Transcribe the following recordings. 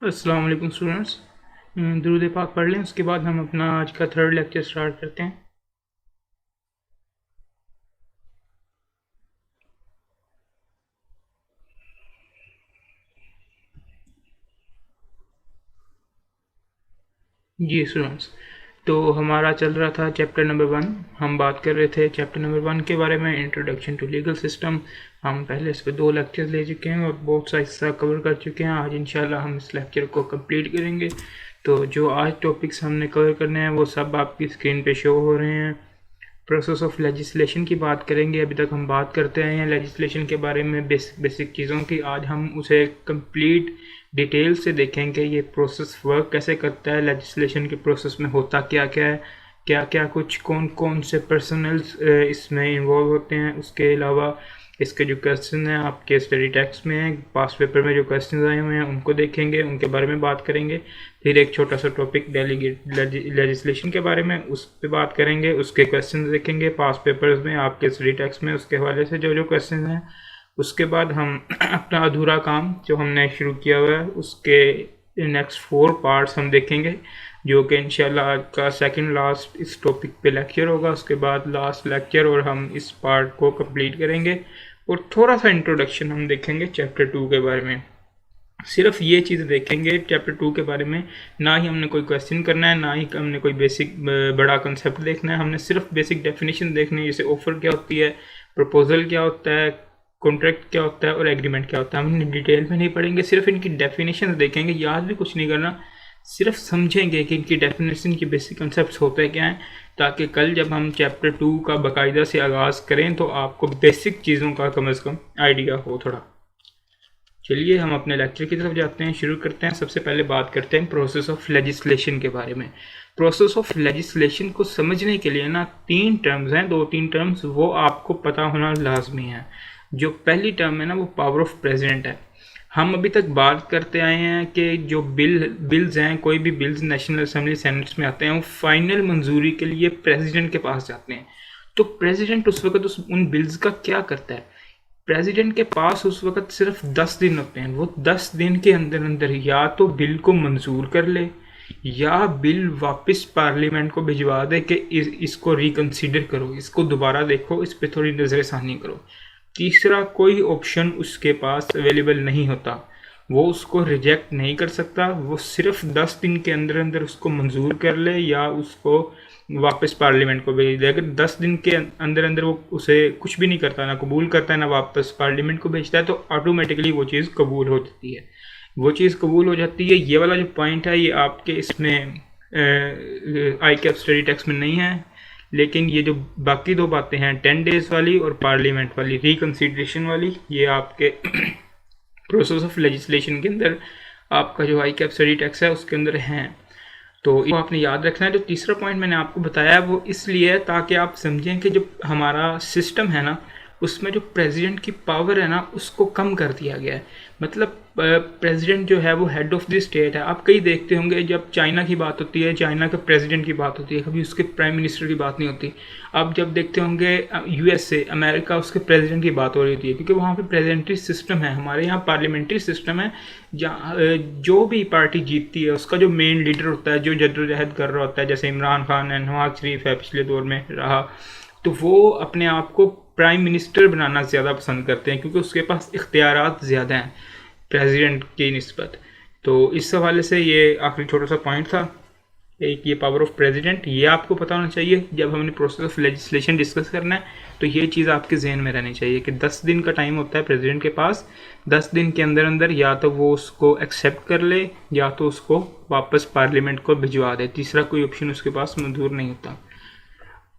अस्सलाम वालेकुम स्टूडेंट्स। दुरूद पाक पढ़ लें, उसके बाद हम अपना आज का थर्ड लेक्चर स्टार्ट करते हैं। जी स्टूडेंट्स, तो हमारा चल रहा था चैप्टर नंबर 1। हम बात कर रहे थे चैप्टर नंबर 1 के बारे में, इंट्रोडक्शन टू लीगल सिस्टम। हम पहले इस पर 2 लेक्चर ले चुके हैं और बहुत सा हिस्सा कवर कर चुके हैं। आज इंशाल्लाह हम इस लेक्चर को कंप्लीट करेंगे। तो जो आज टॉपिक्स हमने कवर करने हैं वो सब आपकी स्क्रीन पे शो हो रहे हैं। प्रोसेस ऑफ लेजिस्लेशन की बात करेंगे। अभी तक हम बात करते आए हैं लेजिस्लेशन के बारे में, बेसिक चीज़ों की। आज हम उसे कंप्लीट डिटेल से देखेंगे, ये प्रोसेस वर्क कैसे करता है, लेजिस्लेशन के प्रोसेस में होता क्या क्या है, क्या क्या कुछ कौन कौन से पर्सनल्स इसमें इन्वॉल्व होते हैं। उसके अलावा इसके जो क्वेश्चन हैं आपके स्टडी टेक्स्ट में हैं, पास पेपर में जो क्वेश्चन आए हुए हैं उनको देखेंगे, उनके बारे में बात करेंगे। फिर एक छोटा सा टॉपिक डेलीगेट लेजिस्लेशन के बारे में, उस पर बात करेंगे, उसके क्वेश्चन देखेंगे पास पेपर्स में आपके स्टडी टेक्स्ट में, उसके हवाले से जो जो क्वेश्चन हैं। उसके बाद हम अपना अधूरा काम जो हमने शुरू किया हुआ है उसके नेक्स्ट 4 पार्ट्स हम देखेंगे, जो कि इंशाल्लाह आज का सेकंड लास्ट इस टॉपिक पे लेक्चर होगा। उसके बाद लास्ट लेक्चर और हम इस पार्ट को कंप्लीट करेंगे और थोड़ा सा इंट्रोडक्शन हम देखेंगे चैप्टर 2 के बारे में। सिर्फ ये चीज़ देखेंगे चैप्टर 2 के बारे में, ना ही हमने कोई क्वेश्चन करना है, ना ही हमने कोई बेसिक बड़ा कंसेप्ट देखना है। हमने सिर्फ बेसिक डेफिनेशन देखनी है, जैसे ऑफर क्या होती है, प्रपोजल क्या होता है, कॉन्ट्रैक्ट क्या होता है और एग्रीमेंट क्या होता है। हम इन्हें डिटेल में नहीं पढ़ेंगे, सिर्फ इनकी डेफिनेशन देखेंगे। याद भी कुछ नहीं करना, सिर्फ समझेंगे कि इनकी डेफिनेशन के बेसिक कंसेप्ट होते हैं क्या हैं, ताकि कल जब हम चैप्टर 2 का बाकायदा से आगाज़ करें तो आपको बेसिक चीज़ों का कम से कम आइडिया हो थोड़ा। चलिए हम अपने लेक्चर की तरफ जाते हैं, शुरू करते हैं। सबसे पहले बात करते हैं प्रोसेस ऑफ लेजिस्लेशन के बारे में। प्रोसेस ऑफ लेजिस्लेशन को समझने के लिए ना 3 टर्म्स हैं, 2-3 टर्म्स वो आपको पता होना लाजमी है। जो पहली टर्म है ना वो पावर ऑफ प्रेसिडेंट है। हम अभी तक बात करते आए हैं कि जो बिल्स हैं, कोई भी बिल्स नेशनल असेंबली सेनेट्स में आते हैं वो फाइनल मंजूरी के लिए प्रेसिडेंट के पास जाते हैं। तो प्रेसिडेंट उस वक्त उन बिल्स का क्या करता है? प्रेसिडेंट के पास उस वक्त सिर्फ 10 दिन होते हैं। वो 10 दिन के अंदर अंदर या तो बिल को मंजूर कर ले या बिल वापस पार्लियामेंट को भिजवा दे कि इसको रिकंसीडर करो, इसको दोबारा देखो, इस पर थोड़ी नज़रसानी करो। तीसरा कोई ऑप्शन उसके पास अवेलेबल नहीं होता, वो उसको रिजेक्ट नहीं कर सकता। वो सिर्फ 10 दिन के अंदर अंदर उसको मंजूर कर ले या उसको वापस पार्लियामेंट को भेज दे। अगर 10 दिन के अंदर अंदर वो उसे कुछ भी नहीं करता, ना कबूल करता है ना वापस पार्लियामेंट को भेजता है, तो ऑटोमेटिकली वो चीज़ कबूल हो जाती है। वो चीज़ कबूल हो जाती है। ये वाला जो पॉइंट है ये आपके इसमें आई कैप स्टडी टेक्स्ट में नहीं है, लेकिन ये जो बाकी 2 बातें हैं 10 डेज वाली और पार्लियामेंट वाली रिकंसिडरेशन वाली, ये आपके प्रोसेस ऑफ लेजिस्लेशन के अंदर आपका जो आई कैप स्टडी टेक्स्ट है उसके अंदर हैं। तो इसको आपने याद रखना है। जो तीसरा पॉइंट मैंने आपको बताया वो इसलिए है ताकि आप समझें कि जो हमारा सिस्टम है ना उसमें जो प्रेसिडेंट की पावर है ना उसको कम कर दिया गया है। मतलब प्रेसिडेंट जो है वो हेड ऑफ द स्टेट है। आप कई देखते होंगे जब चाइना की बात होती है, चाइना के प्रेसिडेंट की बात होती है, कभी उसके प्राइम मिनिस्टर की बात नहीं होती। आप जब देखते होंगे यूएसए, अमेरिका, उसके प्रेसिडेंट की बात हो रही होती है, क्योंकि वहाँ पे प्रेसिडेंट्री सिस्टम है। हमारे यहाँ पार्लियामेंट्री सिस्टम है, जहाँ जो भी पार्टी जीतती है उसका जो मेन लीडर होता है, जो जद्दोजहद कर रहा होता है, जैसे इमरान खान है, नवाज शरीफ है, पिछले दौर में रहा, तो वो अपने आप को प्राइम मिनिस्टर बनाना ज़्यादा पसंद करते हैं क्योंकि उसके पास इख्तियारात ज़्यादा हैं प्रेसिडेंट की निस्बत। तो इस हवाले से ये आखिरी छोटा सा पॉइंट था, एक ये पावर ऑफ प्रेसिडेंट, ये आपको पता होना चाहिए। जब हमने प्रोसेस ऑफ लेजिस्लेशन डिस्कस करना है तो ये चीज़ आपके जहन में रहनी चाहिए कि 10 दिन का टाइम होता है प्रेसिडेंट के पास। 10 दिन के अंदर अंदर या तो वो उसको एक्सेप्ट कर ले या तो उसको वापस पार्लियामेंट को भिजवा दे। तीसरा कोई ऑप्शन उसके पास मंजूर नहीं होता।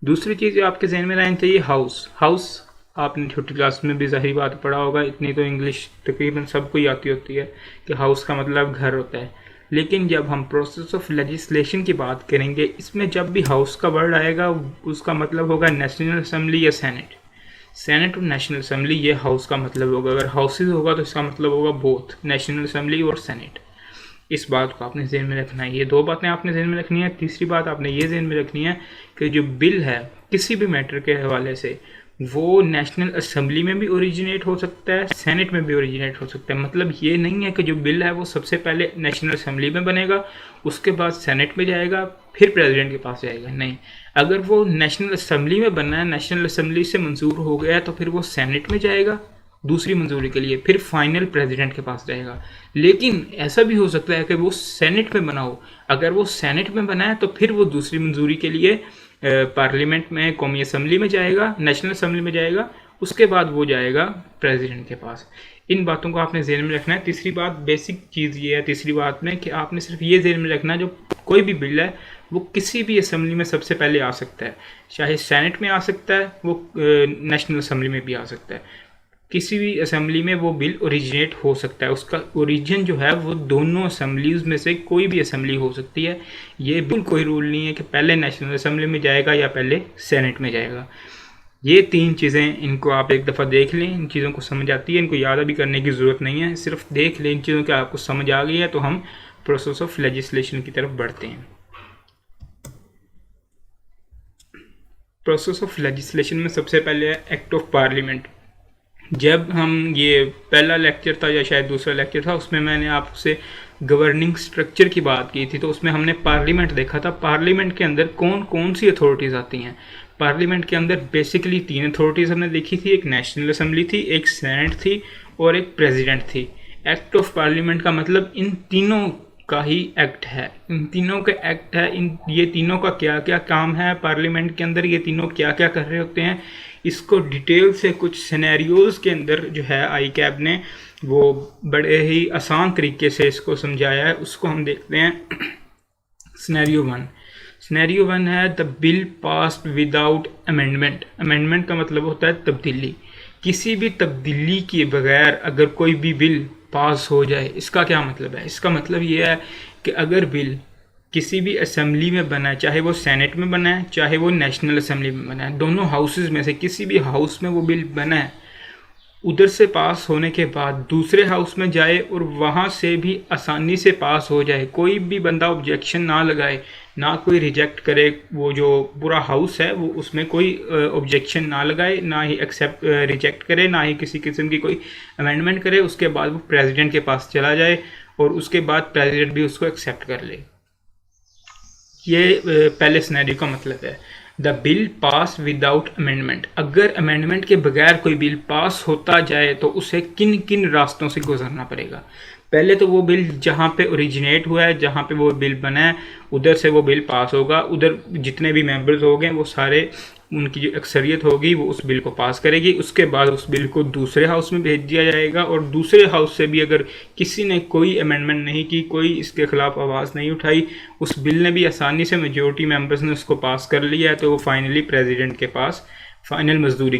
दूसरी चीज़ जो आपके जहन में रहनी चाहिए, हाउस आपने छोटी क्लास में भी ज़ाहिर बात पढ़ा होगा, इतनी तो इंग्लिश तकरीबन सबको ही आती होती है कि हाउस का मतलब घर होता है। लेकिन जब हम प्रोसेस ऑफ लेजिस्लेशन की बात करेंगे, इसमें जब भी हाउस का वर्ड आएगा उसका मतलब होगा नेशनल असेंबली या सेनेट। सेनेट और नेशनल असेंबली ये हाउस का मतलब होगा। अगर हाउसेज होगा तो इसका मतलब होगा बोथ नेशनल असेंबली और सेनेट। इस बात को आपने जहन में रखना है। ये 2 बातें आपने जहन में रखनी है। तीसरी बात आपने ये जहन में रखनी है कि जो बिल है किसी भी मैटर के हवाले से वो नेशनल असेंबली में भी ओरिजिनेट हो सकता है, सेनेट में भी ओरिजिनेट हो सकता है। मतलब ये नहीं है कि जो बिल है वो सबसे पहले नेशनल असेंबली में बनेगा, उसके बाद सेनेट में जाएगा, फिर प्रेसिडेंट के पास जाएगा। नहीं, अगर वो नेशनल असेंबली में बनना है, नेशनल असेंबली से मंजूर हो गया है, तो फिर वो सेनेट में जाएगा दूसरी मंजूरी के लिए, फिर फाइनल प्रेसिडेंट के पास जाएगा। लेकिन ऐसा भी हो सकता है कि वो सेनेट में बना हो। अगर वो सेनेट में बना है तो फिर वो दूसरी मंजूरी के लिए पार्लियामेंट में, कौमी असम्बली में जाएगा, नेशनल असम्बली में जाएगा, उसके बाद वो जाएगा प्रेसिडेंट के पास। इन बातों को आपने ज़हन में रखना है। तीसरी बात, बेसिक चीज़ ये है तीसरी बात में, कि आपने सिर्फ ये ज़हन में रखना है, जो कोई भी बिल है वो किसी भी असम्बली में सबसे पहले आ सकता है। चाहे सेनेट में आ सकता है, वो नेशनल असम्बली में भी आ सकता है। किसी भी असेंबली में वो बिल ओरिजिनेट हो सकता है। उसका ओरिजिन जो है वो दोनों असेंबलीज में से कोई भी असेंबली हो सकती है। ये बिल्कुल कोई रूल नहीं है कि पहले नेशनल असेंबली में जाएगा या पहले सेनेट में जाएगा। ये तीन चीज़ें, इनको आप एक दफ़ा देख लें, इन चीज़ों को समझ आती है, इनको याद भी करने की ज़रूरत नहीं है, सिर्फ देख लें इन चीज़ों की आपको समझ आ गई है तो हम प्रोसेस ऑफ लेजिस्लेशन की तरफ बढ़ते हैं। प्रोसेस ऑफ लेजिस्लेशन में सबसे पहले है एक्ट ऑफ पार्लियामेंट। जब हम ये पहला लेक्चर था या शायद दूसरा लेक्चर था, उसमें मैंने आपसे गवर्निंग स्ट्रक्चर की बात की थी, तो उसमें हमने पार्लियामेंट देखा था। पार्लियामेंट के अंदर कौन कौन सी अथॉरिटीज़ आती हैं। पार्लियामेंट के अंदर बेसिकली तीन अथॉरिटीज़ हमने देखी थी, एक नेशनल असेंबली थी, एक सेनेट थी और एक प्रेसिडेंट थी। एक्ट ऑफ पार्लियामेंट का मतलब इन तीनों का ही एक्ट है, इन तीनों का एक्ट है। ये तीनों का क्या क्या काम है पार्लियामेंट के अंदर, ये तीनों क्या क्या कर रहे होते हैं, इसको डिटेल से कुछ सिनेरियोज के अंदर जो है आई कैब ने वो बड़े ही आसान तरीके से इसको समझाया है। उसको हम देखते हैं। Scenario one. सिनेरियो वन है the bill passed without amendment. Amendment का मतलब होता है तब्दीली। किसी भी तब्दीली के बगैर अगर कोई भी बिल पास हो जाए, इसका क्या मतलब है? इसका मतलब ये है कि अगर बिल किसी भी असेंबली में बना है, चाहे वो सेनेट में बना है, चाहे वो नेशनल असेंबली में बना है, दोनों हाउसेज में से किसी भी हाउस में वो बिल बना है, उधर से पास होने के बाद दूसरे हाउस में जाए और वहाँ से भी आसानी से पास हो जाए, कोई भी बंदा ऑब्जेक्शन ना लगाए, ना कोई रिजेक्ट करे, वो जो पूरा हाउस है वो उसमें कोई ऑब्जेक्शन ना लगाए, ना ही एक्सेप्ट रिजेक्ट करे, ना ही किसी किस्म की कोई अमेंडमेंट करे, उसके बाद वो प्रेसिडेंट के पास चला जाए और उसके बाद प्रेसिडेंट भी उसको एक्सेप्ट कर ले। ये पहले सिनेरियो का मतलब है। The bill pass without amendment. अगर अमेंडमेंट के बगैर कोई बिल पास होता जाए तो उसे किन किन रास्तों से गुजरना पड़ेगा? पहले तो वो बिल जहाँ पे ओरिजिनेट हुआ है, जहाँ पे वो बिल बना है, उधर से वो बिल पास होगा। उधर जितने भी मेंबर्स हो गए वो सारे, उनकी जो अक्सरियत होगी वो उस बिल को पास करेगी। उसके बाद उस बिल को दूसरे हाउस में भेज दिया जाएगा और दूसरे हाउस से भी अगर किसी ने कोई अमेंडमेंट नहीं की, कोई इसके खिलाफ आवाज़ नहीं उठाई, उस बिल ने भी आसानी से मेजोरिटी मेंबर्स ने उसको पास कर लिया है, तो वो फाइनली प्रेसिडेंट के पास फाइनल मंजूरी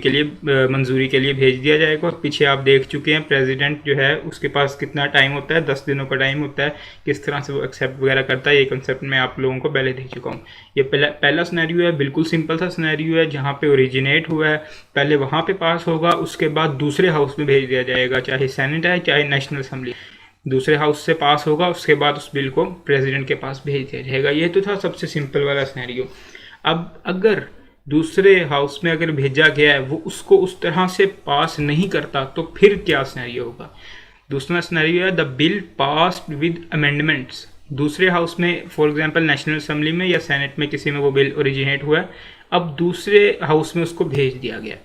के लिए भेज दिया जाएगा। और पीछे आप देख चुके हैं प्रेसिडेंट जो है उसके पास कितना टाइम होता है, 10 दिनों का टाइम होता है। किस तरह से वो एक्सेप्ट वगैरह करता है, ये कंसेप्ट मैं आप लोगों को पहले दे चुका हूँ। ये पहला सिनेरियो है, बिल्कुल सिंपल सा सिनेरियो है, जहाँ पे ओरिजिनेट हुआ है पहले वहाँ पे पास होगा, उसके बाद दूसरे हाउस में भेज दिया जाएगा, चाहे सेनेट है चाहे नेशनल असेंबली। दूसरे हाउस से पास होगा, उसके बाद उस बिल को प्रेसिडेंट के पास भेज दिया जाएगा। ये तो था सबसे सिंपल वाला सिनेरियो। अब अगर दूसरे हाउस में अगर भेजा गया है वो उसको उस तरह से पास नहीं करता, तो फिर क्या सिनेरियो होगा? दूसरा सिनेरियो है the bill passed with amendments. दूसरे हाउस में, फॉर एग्जांपल नेशनल असेंबली में या सेनेट में किसी में वो बिल ओरिजिनेट हुआ है, अब दूसरे हाउस में उसको भेज दिया गया।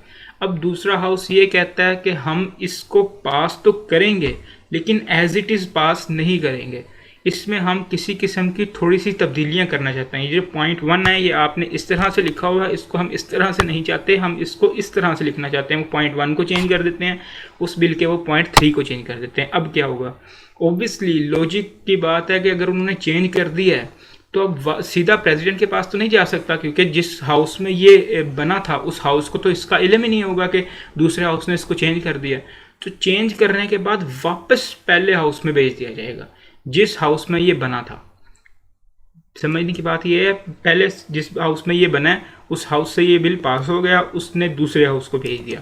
अब दूसरा हाउस ये कहता है कि हम इसको पास तो करेंगे लेकिन एज इट इज़ पास नहीं करेंगे, इसमें हम किसी किस्म की थोड़ी सी तब्दीलियां करना चाहते हैं। ये जो पॉइंट 1 है ये आपने इस तरह से लिखा हुआ है, इसको हम इस तरह से नहीं चाहते, हम इसको इस तरह से लिखना चाहते हैं। वो पॉइंट 1 को चेंज कर देते हैं, उस बिल के वो पॉइंट 3 को चेंज कर देते हैं। अब क्या होगा? ऑब्वियसली लॉजिक की बात है कि अगर उन्होंने चेंज कर दिया है तो अब सीधा प्रेसिडेंट के पास तो नहीं जा सकता, क्योंकि जिस हाउस में ये बना था उस हाउस को तो इसका इल्म ही नहीं होगा कि दूसरे हाउस ने इसको चेंज कर दिया। तो चेंज करने के बाद वापस पहले हाउस में भेज दिया जाएगा जिस हाउस में ये बना था। समझने की बात ये है, पहले जिस हाउस में ये बना है उस हाउस से ये बिल पास हो गया, उसने दूसरे हाउस को भेज दिया।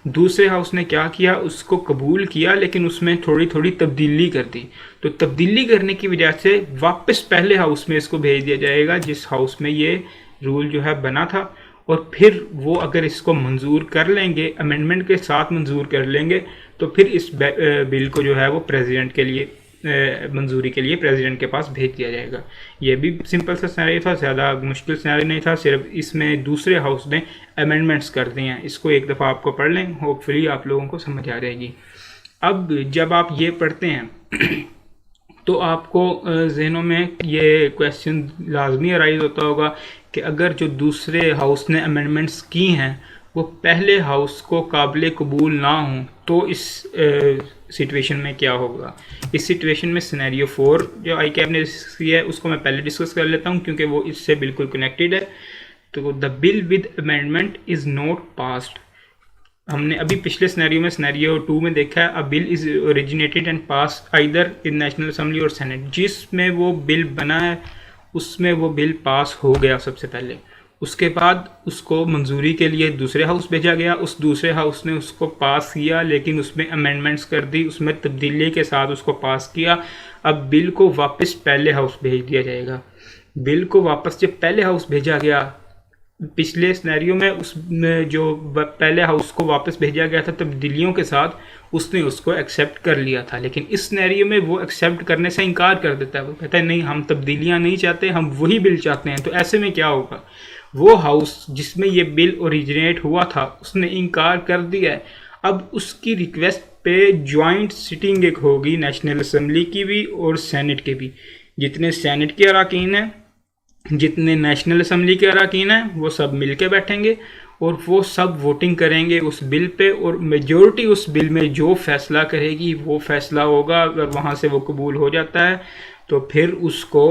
दूसरे हाउस ने क्या किया? उसको कबूल किया लेकिन उसमें थोड़ी थोड़ी तब्दीली कर दी। तो तब्दीली करने की वजह से वापस पहले हाउस में इसको भेज दिया जाएगा जिस हाउस में ये रूल जो है बना था, और फिर वो अगर इसको मंजूर कर लेंगे, अमेंडमेंट के साथ मंजूर कर लेंगे, तो फिर इस बिल को जो है वो प्रेसिडेंट के लिए मंजूरी के लिए प्रेसिडेंट के पास भेज दिया जाएगा। ये भी सिंपल सा सिनेरियो था, ज़्यादा मुश्किल सिनेरियो नहीं था, सिर्फ इसमें दूसरे हाउस ने अमेंडमेंट्स कर दिए हैं। इसको एक दफ़ा आपको पढ़ लें, होपफुली आप लोगों को समझ आ जाएगी। अब जब आप ये पढ़ते हैं तो आपको जहनों में ये क्वेश्चन लाजमी अराइज होता होगा कि अगर जो दूसरे हाउस ने अमेंडमेंट्स की हैं वो पहले हाउस को काबिल कबूल ना हों तो इस सिचुएशन में क्या होगा। इस सिचुएशन में सिनेरियो 4 जो आई कैब ने डिस्कस किया है उसको मैं पहले डिस्कस कर लेता हूँ क्योंकि वो इससे बिल्कुल कनेक्टेड है। तो the bill with amendment is not passed, हमने अभी पिछले सिनेरियो में सिनेरियो 2 में देखा है, अ bill is originated and pass either in national assembly और सेनेट। जिसमें वो बिल बना है उसमें वो बिल पास हो गया सबसे पहले, उसके बाद उसको मंजूरी के लिए दूसरे हाउस भेजा गया, उस दूसरे हाउस ने उसको पास किया लेकिन उसमें अमेंडमेंट्स कर दी, उसमें तब्दीली के साथ उसको पास किया। अब बिल को वापस पहले हाउस भेज दिया जाएगा। बिल को वापस जब पहले हाउस भेजा गया, पिछले सिनेरियो में उसमें जो पहले हाउस को वापस भेजा गया था तब्दीलियों के साथ, उसने उसको एक्सेप्ट कर लिया था, लेकिन इस सिनेरियो में वो एक्सेप्ट करने से इनकार कर देता है। वो कहता है नहीं, हम तब्दीलियां नहीं चाहते, हम वही बिल चाहते हैं। तो ऐसे में क्या होगा, वो हाउस जिसमें ये बिल ओरिजिनेट हुआ था उसने इनकार कर दिया है। अब उसकी रिक्वेस्ट पे जॉइंट सिटिंग एक होगी नेशनल असेंबली की भी और सेनेट के भी। जितने सेनेट के अरकान हैं, जितने नेशनल असेंबली के अरकान हैं, वो सब मिल के बैठेंगे और वो सब वोटिंग करेंगे उस बिल पे, और मेजॉरिटी उस बिल में जो फैसला करेगी वो फैसला होगा। अगर वहाँ से वो कबूल हो जाता है तो फिर उसको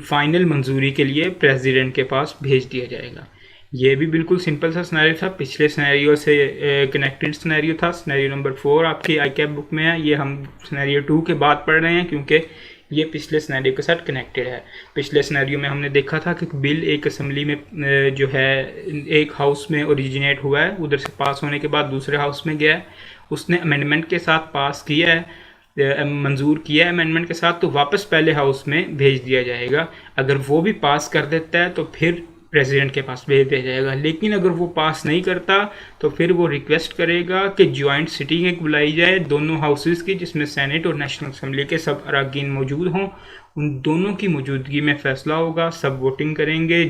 फाइनल मंजूरी के लिए प्रेसिडेंट के पास भेज दिया जाएगा। ये भी बिल्कुल सिंपल सा सिनेरियो था, पिछले सिनेरियो से कनेक्टेड सिनेरियो था। सिनेरियो नंबर 4 आपकी आई कैप बुक में है, ये हम सिनेरियो 2 के बाद पढ़ रहे हैं क्योंकि ये पिछले सिनेरियो के साथ कनेक्टेड है। पिछले सिनेरियो में हमने देखा था कि बिल एक असेंबली में जो है एक हाउस में ओरिजिनेट हुआ है, उधर से पास होने के बाद दूसरे हाउस में गया है, उसने अमेंडमेंट के साथ पास किया है, मंजूर किया है अमेंडमेंट के साथ, तो वापस पहले हाउस में भेज दिया जाएगा। अगर वो भी पास कर देता है तो फिर प्रेसिडेंट के पास भेज दिया जाएगा। लेकिन अगर वो पास नहीं करता तो फिर वो रिक्वेस्ट करेगा कि जॉइंट सिटिंग एक बुलाई जाए दोनों हाउसेस की, जिसमें सेनेट और नेशनल असेंबली के सब अरकान मौजूद हों। उन दोनों की मौजूदगी में फ़ैसला होगा, सब वोटिंग करेंगे।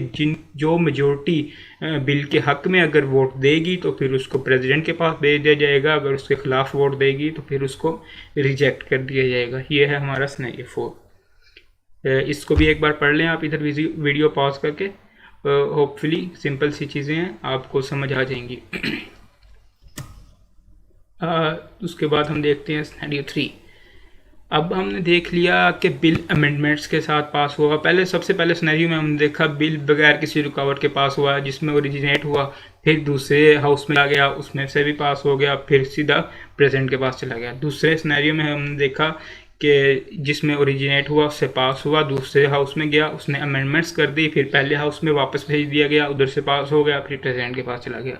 जो मेजॉरिटी बिल के हक़ में अगर वोट देगी तो फिर उसको प्रेसिडेंट के पास भेज दिया जाएगा, अगर उसके ख़िलाफ़ वोट देगी तो फिर उसको रिजेक्ट कर दिया जाएगा। ये है हमारा सिनेरियो 4। इसको भी एक बार पढ़ लें आप इधर वीडियो पॉज करके, होपफुली सिंपल सी चीज़ें हैं, आपको समझ आ जाएंगी। उसके बाद हम देखते हैं सिनेरियो 3। अब हमने देख लिया कि बिल अमेंडमेंट्स के साथ पास हुआ। सबसे पहले सिनेरियो में हमने देखा बिल बगैर किसी रुकावट के पास हुआ, जिसमें ओरिजिनेट हुआ, फिर दूसरे हाउस में आ गया, उसमें से भी पास हो गया, फिर सीधा प्रेसिडेंट के पास चला गया। दूसरे सिनेरियो में हमने देखा कि जिसमें ओरिजिनेट हुआ उससे पास हुआ, दूसरे हाउस में गया, उसने अमेंडमेंट्स कर दी, फिर पहले हाउस में वापस भेज दिया गया, उधर से पास हो गया, फिर प्रेसिडेंट के पास चला गया।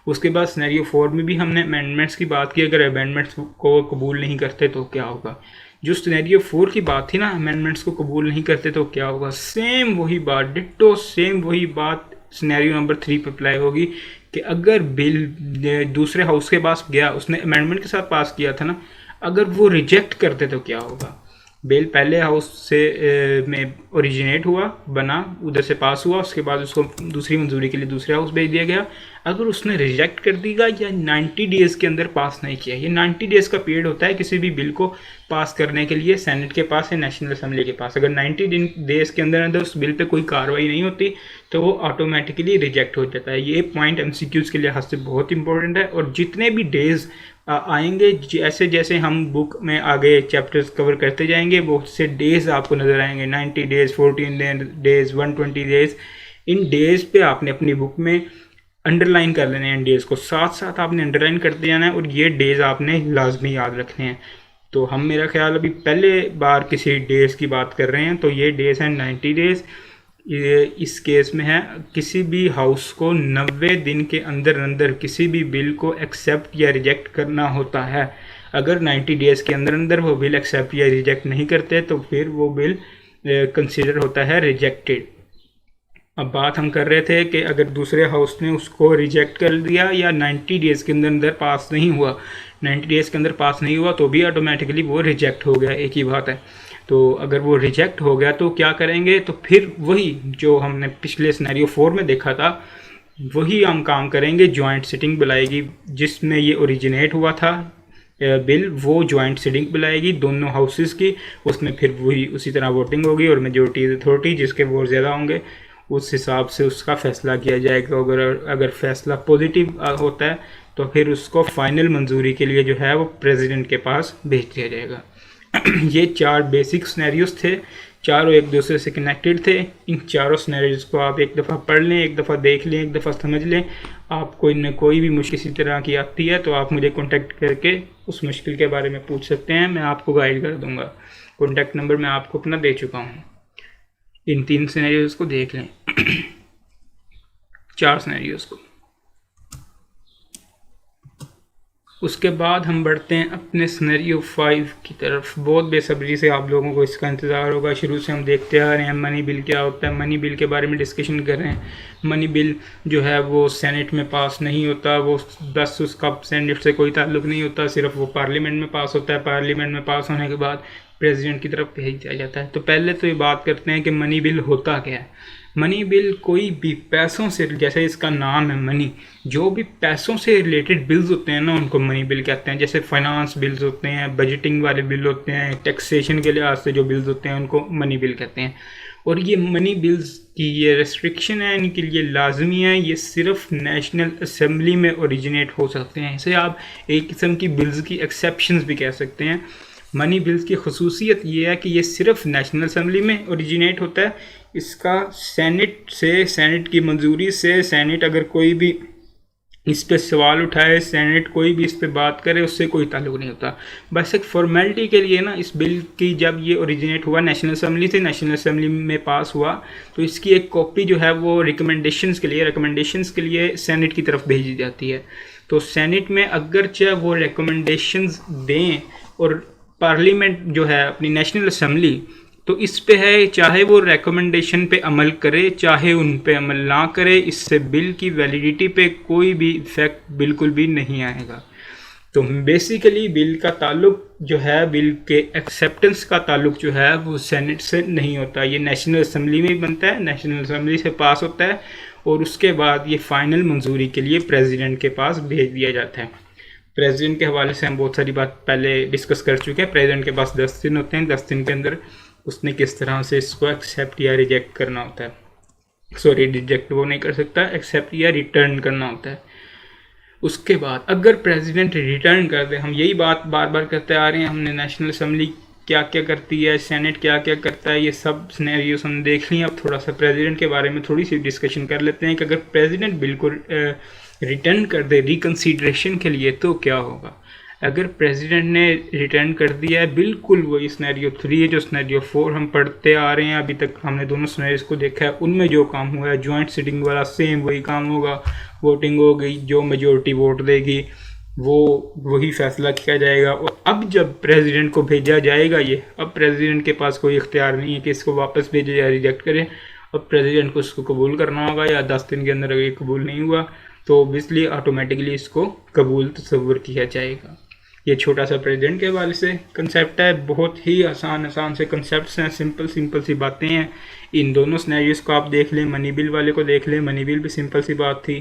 उसके बाद सिनेरियो 4 में भी हमने अमेंडमेंट्स की बात की, अगर अमेंडमेंट्स को कबूल नहीं करते तो क्या होगा। जो सिनेरियो 4 की बात थी ना, अमेंडमेंट्स को कबूल नहीं करते तो क्या होगा, सेम वही बात, डिट्टो सेम वही बात सिनेरियो नंबर 3 पे अप्लाई होगी कि अगर बिल दूसरे हाउस के पास गया, उसने अमेंडमेंट के साथ पास किया था ना, अगर वो रिजेक्ट करते तो क्या होगा। बिल पहले हाउस से में ओरिजिनेट हुआ, बना, उधर से पास हुआ, उसके बाद उसको दूसरी मंजूरी के लिए दूसरे हाउस भेज दिया गया। अगर उसने रिजेक्ट कर दिया या 90 डेज़ के अंदर पास नहीं किया, ये 90 डेज़ का पीरियड होता है किसी भी बिल को पास करने के लिए सेनेट के पास या नेशनल असेंबली के पास। अगर 90 डेज़ के अंदर उस बिल पे कोई कार्रवाई नहीं होती तो वो ऑटोमेटिकली रिजेक्ट हो जाता है। ये पॉइंट MCQs के लिहाज से बहुत इंपॉर्टेंट है। और जितने भी डेज़ आएंगे, जैसे जैसे हम बुक में आगे चैप्टर्स कवर करते जाएंगे, बहुत से डेज़ आपको नज़र आएंगे, 90 डेज़, 14 डेज़, 120 डेज़। इन डेज़ पे आपने अपनी बुक में अंडरलाइन कर लेने हैं, इन डेज़ को साथ साथ आपने अंडरलाइन करते जाना है और ये डेज़ आपने लाजमी याद रखने हैं। तो हम, मेरा ख्याल, अभी पहले बार किसी डेज़ की बात कर रहे हैं, तो ये डेज़ हैं 90 डेज़। ये इस केस में है किसी भी हाउस को 90 दिन के अंदर अंदर किसी भी बिल को एक्सेप्ट या रिजेक्ट करना होता है। अगर 90 डेज़ के अंदर अंदर वो बिल एक्सेप्ट या रिजेक्ट नहीं करते तो फिर वो बिल कंसीडर होता है रिजेक्टेड। अब बात हम कर रहे थे कि अगर दूसरे हाउस ने उसको रिजेक्ट कर दिया या 90 डेज़ के अंदर पास नहीं हुआ, 90 डेज़ के अंदर पास नहीं हुआ तो भी ऑटोमेटिकली वो रिजेक्ट हो गया, एक ही बात है। तो अगर वो रिजेक्ट हो गया तो क्या करेंगे, तो फिर वही जो हमने पिछले सिनेरियो 4 में देखा था वही हम काम करेंगे। जॉइंट सिटिंग बुलाएगी जिसमें ये ओरिजिनेट हुआ था बिल, वो जॉइंट सिटिंग बुलाएगी दोनों हाउसेस की, उसमें फिर वही उसी तरह वोटिंग होगी और मेजोरिटी अथॉरिटी जिसके वोट ज़्यादा होंगे उस हिसाब से उसका फ़ैसला किया जाएगा। अगर फ़ैसला पॉजिटिव होता है तो फिर उसको फाइनल मंजूरी के लिए जो है वो प्रेसिडेंट के पास भेज दिया जाएगा। ये 4 बेसिक सिनेरियोज थे, चारों एक दूसरे से कनेक्टेड थे। इन चारों सिनेरियोज को आप एक दफ़ा पढ़ लें, एक दफ़ा देख लें, एक दफ़ा समझ लें। आपको इनमें कोई भी मुश्किल इसी तरह की आती है तो आप मुझे कॉन्टैक्ट करके उस मुश्किल के बारे में पूछ सकते हैं, मैं आपको गाइड कर दूँगा। कॉन्टैक्ट नंबर मैं आपको अपना दे चुका हूँ। इन 3 सिनेरियोज को देख लें 4 सिनेरियोज को। उसके बाद हम बढ़ते हैं अपने सिनेरियो 5 की तरफ। बहुत बेसब्री से आप लोगों को इसका इंतज़ार होगा, शुरू से हम देखते आ रहे हैं मनी बिल क्या होता है। मनी बिल के बारे में डिस्कशन कर रहे हैं। मनी बिल जो है वो सेनेट में पास नहीं होता, वो 10 उसका सेनेट से कोई ताल्लुक़ नहीं होता, सिर्फ वो पार्लियामेंट में पास होता है। पार्लियामेंट में पास होने के बाद प्रेसिडेंट की तरफ भेज दिया जाता है। तो पहले तो ये बात करते हैं कि मनी बिल होता क्या है। मनी बिल कोई भी पैसों से, जैसे इसका नाम है मनी, जो भी पैसों से रिलेटेड बिल्स होते हैं ना उनको मनी बिल कहते हैं। जैसे फाइनेंस बिल्स होते हैं, बजटिंग वाले बिल होते हैं, टैक्सेशन के लिहाज से जो बिल्स होते हैं उनको मनी बिल कहते हैं। और ये मनी बिल्स की ये रेस्ट्रिक्शन है, इनके लिए लाजमी है, ये सिर्फ नेशनल असेंबली में ओरिजिनेट हो सकते हैं। इसे आप एक किस्म की बिल्स की एक्सेप्शंस भी कह सकते हैं। मनी बिल्स की खसूसियत ये है कि ये सिर्फ नेशनल असेंबली में ओरिजिनेट होता है। इसका सेनेट की मंजूरी से, सेनेट अगर कोई भी इस पे सवाल उठाए, सेनेट कोई भी इस पे बात करे, उससे कोई ताल्लुक नहीं होता। बस एक फॉर्मेलिटी के लिए ना इस बिल की जब ये ओरिजिनेट हुआ नेशनल असेंबली से, नेशनल असेंबली में पास हुआ तो इसकी एक कॉपी जो है वो रिकमेंडेशंस के लिए सेनेट की तरफ भेजी जाती है। तो सेनेट में अगरचे वो रिकमेंडेशंस दें और पार्लियामेंट जो है अपनी नेशनल असेंबली तो इस पे है, चाहे वो रिकमेंडेशन पे अमल करे चाहे उन पे अमल ना करे, इससे बिल की वैलिडिटी पे कोई भी इफेक्ट बिल्कुल भी नहीं आएगा। तो बेसिकली बिल का ताल्लुक जो है, बिल के एक्सेप्टेंस का ताल्लुक जो है वो सेनेट से नहीं होता। ये नेशनल असेंबली में बनता है, नेशनल असेंबली से पास होता है और उसके बाद ये फाइनल मंजूरी के लिए प्रेसिडेंट के पास भेज दिया जाता है। प्रेसिडेंट के हवाले से हम बहुत सारी बात पहले डिस्कस कर चुके हैं। प्रेसिडेंट के पास 10 दिन होते हैं, 10 दिन के अंदर उसने किस तरह से इसको एक्सेप्ट या रिजेक्ट करना होता है। सॉरी, रिजेक्ट वो नहीं कर सकता, एक्सेप्ट या रिटर्न करना होता है। उसके बाद अगर प्रेसिडेंट रिटर्न कर दे, हम यही बात बार बार करते आ रहे हैं, हमने नेशनल असेंबली क्या क्या करती है, सेनेट क्या क्या करता है, ये सब सिनेरियोस हमने देख लिए। अब थोड़ा सा प्रेसिडेंट के बारे में थोड़ी सी डिस्कशन कर लेते हैं कि अगर प्रेसिडेंट बिल्कुल रिटर्न कर दे रिकन्सिडरेशन के लिए तो क्या होगा। अगर प्रेसिडेंट ने रिटर्न कर दिया है, बिल्कुल वही सिनेरियो 3 है जो सिनेरियो 4 हम पढ़ते आ रहे हैं, अभी तक हमने दोनों सिनेरियोस को देखा है, उनमें जो काम हुआ है जॉइंट सिटिंग वाला सेम वही काम होगा। वोटिंग हो गई, जो मेजोरिटी वोट देगी वो वही फैसला किया जाएगा। और अब जब प्रेसिडेंट को भेजा जाएगा अब प्रेसिडेंट के पास कोई इख्तियार नहीं है कि इसको वापस भेजे या रिजेक्ट करे। अब प्रेसिडेंट को इसको कबूल करना होगा या 10 दिन के अंदर अगर कबूल नहीं हुआ तो ऑब्वियसली ऑटोमेटिकली इसको कबूल तस्वुर किया जाएगा। ये छोटा सा प्रेसिडेंट के हवाले से कंसेप्ट है, बहुत ही आसान से कंसेप्ट हैं, सिंपल सी बातें हैं। इन दोनों सिनेरियोस को आप देख लें, मनी बिल वाले को देख लें, मनी बिल भी सिंपल सी बात थी।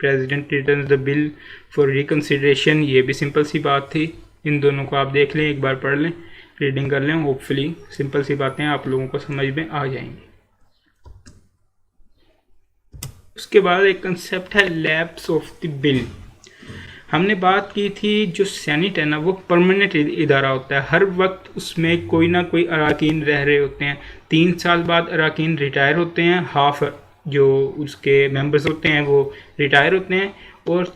President return the bill for reconsideration, ये भी सिंपल सी बात थी। इन दोनों को आप देख लें, एक बार पढ़ लें, रीडिंग कर लें, होपफुली सिंपल सी बातें आप लोगों को समझ में आ जाएंगी। उसके बाद एक कंसेप्ट है लैप्स ऑफ द बिल। हमने बात की थी जो सेनेट है ना वो परमानेंट इदारा होता है, हर वक्त उसमें कोई ना कोई अरकान रह रहे होते हैं। 3 साल बाद अरकान रिटायर होते हैं, हाफ जो उसके मेंबर्स होते हैं वो रिटायर होते हैं और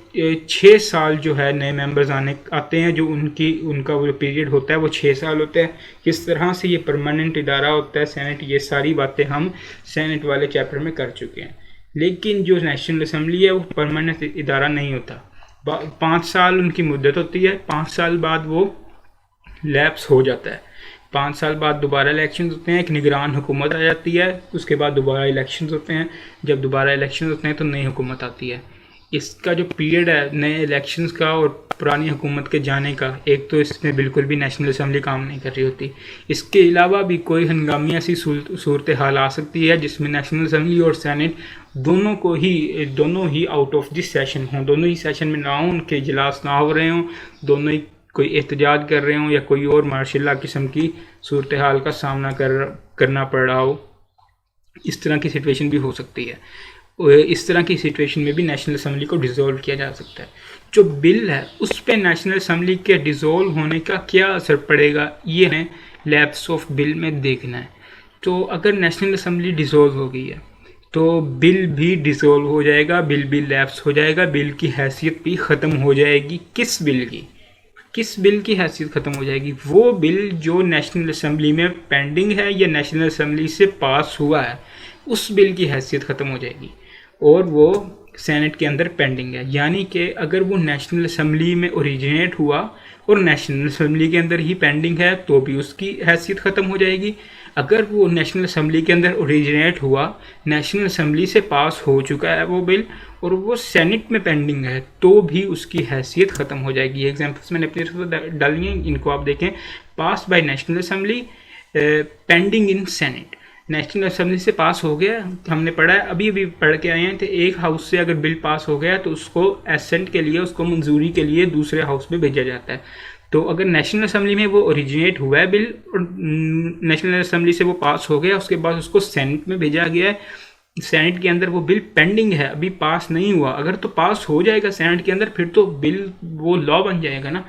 6 साल जो है नए मेंबर्स आते हैं, जो उनका वो पीरियड होता है वो 6 साल होता है। किस तरह से ये परमानेंट इदारा होता है सेनेट, ये सारी बातें हम सेनेट वाले चैप्टर में कर चुके हैं। लेकिन जो नेशनल असेंबली है वो परमानेंट इदारा नहीं होता, 5 साल उनकी मुद्दत होती है, 5 साल बाद वो लैप्स हो जाता है। 5 साल बाद दोबारा इलेक्शन होते हैं, एक निगरान हुकूमत आ जाती है, उसके बाद दोबारा इलेक्शन होते हैं, जब दोबारा इलेक्शन होते हैं तो नई हुकूमत आती है। इसका जो पीरियड है नए इलेक्शंस का और पुरानी हुकूमत के जाने का, एक तो इसमें बिल्कुल भी नेशनल असम्बली काम नहीं कर रही होती। इसके अलावा भी कोई हंगामी ऐसी सूरत हाल आ सकती है जिसमें नेशनल असम्बली और सेनेट दोनों ही आउट ऑफ दिस सेशन हों, दोनों ही सेशन में ना हों, उनके इजलास ना हो रहे हों, दोनों ही कोई एहतजाज कर रहे हों या कोई और मार्शल किस्म की सूरत हाल का सामना करना पड़ रहा हो। इस तरह की सिचुएशन भी हो सकती है। इस तरह की सिचुएशन में भी नेशनल असम्बली को डिसॉल्व किया जा सकता है। जो बिल है उस पर नेशनल असम्बली के डिसॉल्व होने का क्या असर पड़ेगा, ये हमें लैप्स ऑफ बिल में देखना है। तो अगर नेशनल असम्बली डिसॉल्व हो गई है तो बिल भी डिसॉल्व हो जाएगा, बिल भी लैप्स हो जाएगा, बिल की हैसियत भी ख़त्म हो जाएगी। किस बिल की हैसियत ख़त्म हो जाएगी? वो बिल जो नेशनल असम्बली में पेंडिंग है या नेशनल असम्बली से पास हुआ है, उस बिल की हैसियत ख़त्म हो जाएगी और वो सेनेट के अंदर पेंडिंग है। यानी कि अगर वो नेशनल असम्बली में ओरिजिनेट हुआ और नेशनल असम्बली के अंदर ही पेंडिंग है तो भी उसकी हैसियत ख़त्म हो जाएगी। अगर वो नेशनल असम्बली के अंदर ओरिजिनेट हुआ, नेशनल असम्बली से पास हो चुका है वो बिल और वो सेनेट में पेंडिंग है तो भी उसकी हैसियत ख़त्म हो जाएगी। एग्जाम्पल्स मैंने अपनी तरफ से डाली हैं, इनको आप देखें। Pass by national assembly, pending in senate. National assembly से पास हो गया, हमने पढ़ा है, अभी पढ़ के आए हैं। तो एक हाउस से अगर बिल पास हो गया तो उसको एसेंट के लिए, उसको मंजूरी के लिए दूसरे हाउस में भेजा जाता है। तो अगर नेशनल असम्बली में वो ओरिजिनेट हुआ है बिल और नेशनल असम्बली से वो पास हो गया, उसके बाद उसको सेनेट में भेजा गया है, सेनेट के अंदर वो बिल पेंडिंग है, अभी पास नहीं हुआ। अगर तो पास हो जाएगा सेनेट के अंदर फिर तो बिल वो लॉ बन जाएगा ना।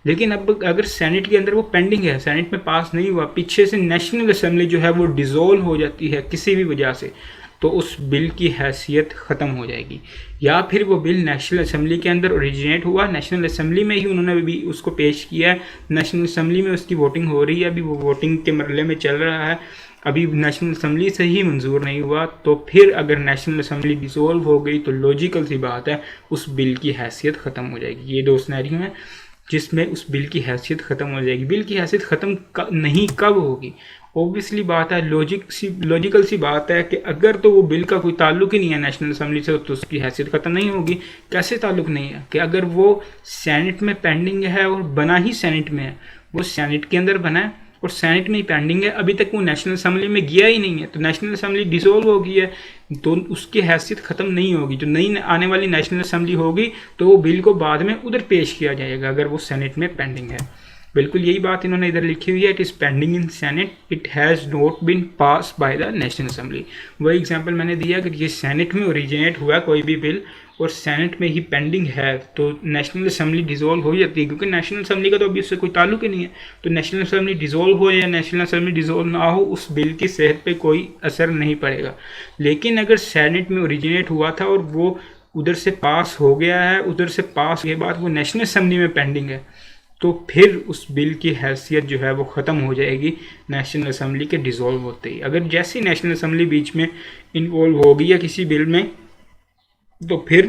लेकिन अब अगर सेनेट के अंदर वो पेंडिंग है, सेनेट में पास नहीं हुआ, पीछे से नेशनल असम्बली जो है वो डिसॉल्व हो जाती है किसी भी वजह से, तो उस बिल की हैसियत ख़त्म हो जाएगी। या फिर वो बिल नेशनल असम्बली के अंदर ओरिजिनेट हुआ, नेशनल असम्बली में ही उन्होंने भी उसको पेश किया है, नेशनल असम्बली में उसकी वोटिंग हो रही है, अभी वो वोटिंग के मरहले में चल रहा है, अभी नेशनल असम्बली से ही मंजूर नहीं हुआ, तो फिर अगर नेशनल असम्बली डिसॉल्व हो गई तो लॉजिकल सी बात है उस बिल की हैसियत ख़त्म हो जाएगी। ये दो सिनेरियो हैं जिसमें उस बिल की हैसियत ख़त्म हो जाएगी। बिल की हैसियत ख़त्म नहीं कब होगी? ऑब्वियसली बात है, लॉजिकल सी बात है कि अगर तो वो बिल का कोई ताल्लुक ही नहीं है नेशनल असम्बली से तो उसकी हैसियत ख़त्म नहीं होगी। कैसे ताल्लुक नहीं है? कि अगर वो सेनेट में पेंडिंग है और बना ही सेनेट में है, वो सेनेट के अंदर बना है और सेनेट में ही पेंडिंग है, अभी तक वो नेशनल असम्बली में गया ही नहीं है, तो नेशनल असम्बली डिसॉल्व हो गई है तो उसकी हैसियत ख़त्म नहीं होगी। जो नई आने वाली नेशनल असम्बली होगी तो वो बिल को बाद में उधर पेश किया जाएगा अगर वो सेनेट में पेंडिंग है। बिल्कुल यही बात इन्होंने इधर लिखी हुई है, it is pending in Senate, it has not been pass by the National Assembly. वही एग्जाम्पल मैंने दिया कि ये सेनेट में ओरिजिनेट हुआ कोई भी बिल और सेनेट में ही पेंडिंग है तो नेशनल असम्बली डिसॉल्व हो जाती है, क्योंकि नेशनल असम्बली का तो अभी उससे कोई ताल्लुक ही नहीं है। तो नेशनल असम्बली डिसॉल्व हो या नेशनल असम्बली डिसॉल्व ना हो, उस बिल की सेहत पे कोई असर नहीं पड़ेगा। लेकिन अगर सेनेट में ओरिजिनेट हुआ था और वो उधर से पास हो गया है, उधर से पास के बाद वो नेशनल असम्बली में पेंडिंग है, तो फिर उस बिल की हैसियत जो है वो ख़त्म हो जाएगी नेशनल असम्बली के डिसॉल्व होते ही। अगर जैसे नेशनल असम्बली बीच में इन्वॉल्व हो गई या किसी बिल में, तो फिर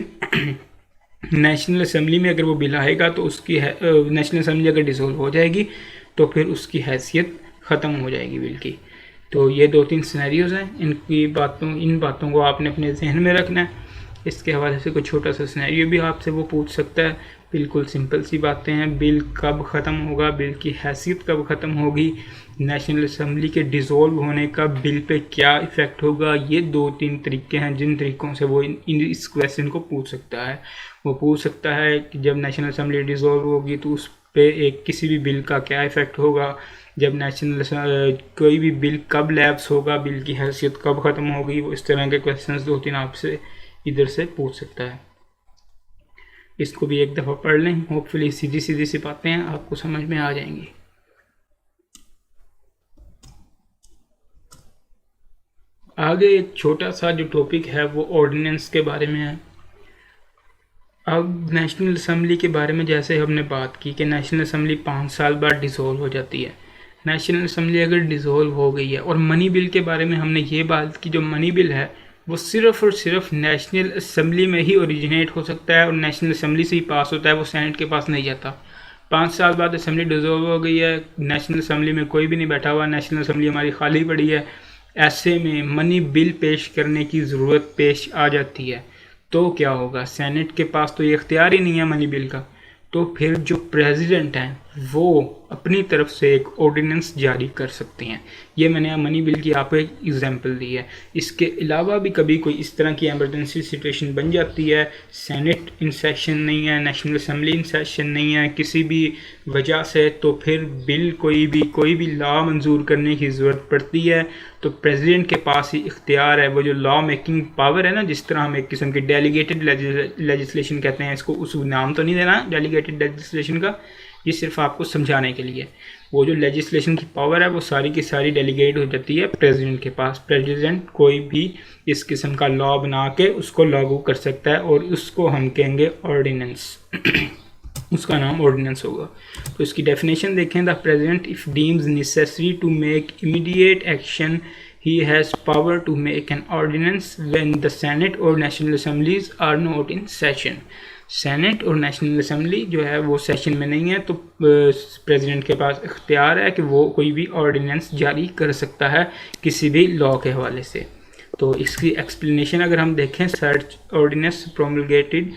नेशनल असम्बली में अगर वो बिल आएगा तो उसकी नेशनल असम्बली अगर डिसॉल्व हो जाएगी तो फिर उसकी हैसियत ख़त्म हो जाएगी बिल की। तो ये 2-3 सिनेरियोज़ हैं, इन बातों को आपने अपने जहन में रखना है। इसके हवाले से कोई छोटा सा सिनेरियो भी आपसे वो पूछ सकता है। बिल्कुल सिंपल सी बातें हैं, बिल कब ख़त्म होगा, बिल की हैसियत कब ख़त्म होगी, नेशनल असम्बली के डिसॉल्व होने का बिल पे क्या इफ़ेक्ट होगा, ये 2-3 तरीके हैं जिन तरीक़ों से वो इस क्वेश्चन को पूछ सकता है। वो पूछ सकता है कि जब नेशनल असम्बली डिसॉल्व होगी तो उस पर किसी भी बिल का क्या इफ़ेक्ट होगा, जब कोई भी बिल कब लैप्स होगा, बिल की हैसियत कब ख़त्म होगी। वो इस तरह के क्वेश्चन 2-3 आपसे इधर से पूछ सकता है। इसको भी एक दफ़ा पढ़ लें, होपफुली सीधी सी बातें हैं आपको समझ में आ जाएंगी। आगे एक छोटा सा जो टॉपिक है वो ऑर्डिनेंस के बारे में है। अब नेशनल असम्बली के बारे में जैसे हमने बात की कि नेशनल असम्बली 5 साल बाद डिसॉल्व हो जाती है। नेशनल असम्बली अगर डिसॉल्व हो गई है, और मनी बिल के बारे में हमने ये बात की, जो मनी बिल है वो सिर्फ़ और सिर्फ नेशनल असम्बली में ही ओरिजिनेट हो सकता है और नेशनल असम्बली से ही पास होता है, वो सेनेट के पास नहीं जाता। 5 साल बाद असम्बली डिसॉल्व हो गई है, नेशनल असम्बली में कोई भी नहीं बैठा हुआ, नेशनल असम्बली हमारी खाली पड़ी है। ऐसे में मनी बिल पेश करने की ज़रूरत पेश आ जाती है, तो क्या होगा? सेनेट के पास तो ये इख्तियार ही नहीं है मनी बिल का, तो फिर जो प्रेसिडेंट हैं वो अपनी तरफ से एक ऑर्डिनेंस जारी कर सकते हैं। ये मैंने मनी बिल की आपको एक एग्जांपल दी है। इसके अलावा भी कभी कोई इस तरह की एमरजेंसी सिचुएशन बन जाती है, सेनेट इन सेशन नहीं है, नेशनल असम्बली इन सेशन नहीं है किसी भी वजह से, तो फिर बिल कोई भी लॉ मंजूर करने की ज़रूरत पड़ती है, तो प्रेसिडेंट के पास ही इख्तियार है। वो जो लॉ मेकिंग पावर है ना, जिस तरह हम एक किस्म की डेलीगेटेड लेजिस्लेशन कहते हैं, इसको उस नाम तो नहीं देना डेलीगेटेड लेजिस्लेशन का, ये सिर्फ आपको समझाने के लिए। वो जो लेजिस्लेशन की पावर है वो सारी की सारी डेलीगेट हो जाती है प्रेसिडेंट के पास। प्रेसिडेंट कोई भी इस किस्म का लॉ बना के उसको लागू कर सकता है और उसको हम कहेंगे ऑर्डिनेंस उसका नाम ऑर्डिनेंस होगा। तो इसकी डेफिनेशन देखें, the president if deems necessary to make immediate action he has power to make an ordinance when the Senate or National Assemblies are not in session। Senate और नेशनल असम्बली जो है वो session में नहीं है, तो president के पास इख्तियार है कि वो कोई भी ऑर्डिनेंस जारी कर सकता है किसी भी लॉ के हवाले से। तो इसकी एक्सप्लेनेशन अगर हम देखें, search ordinance promulgated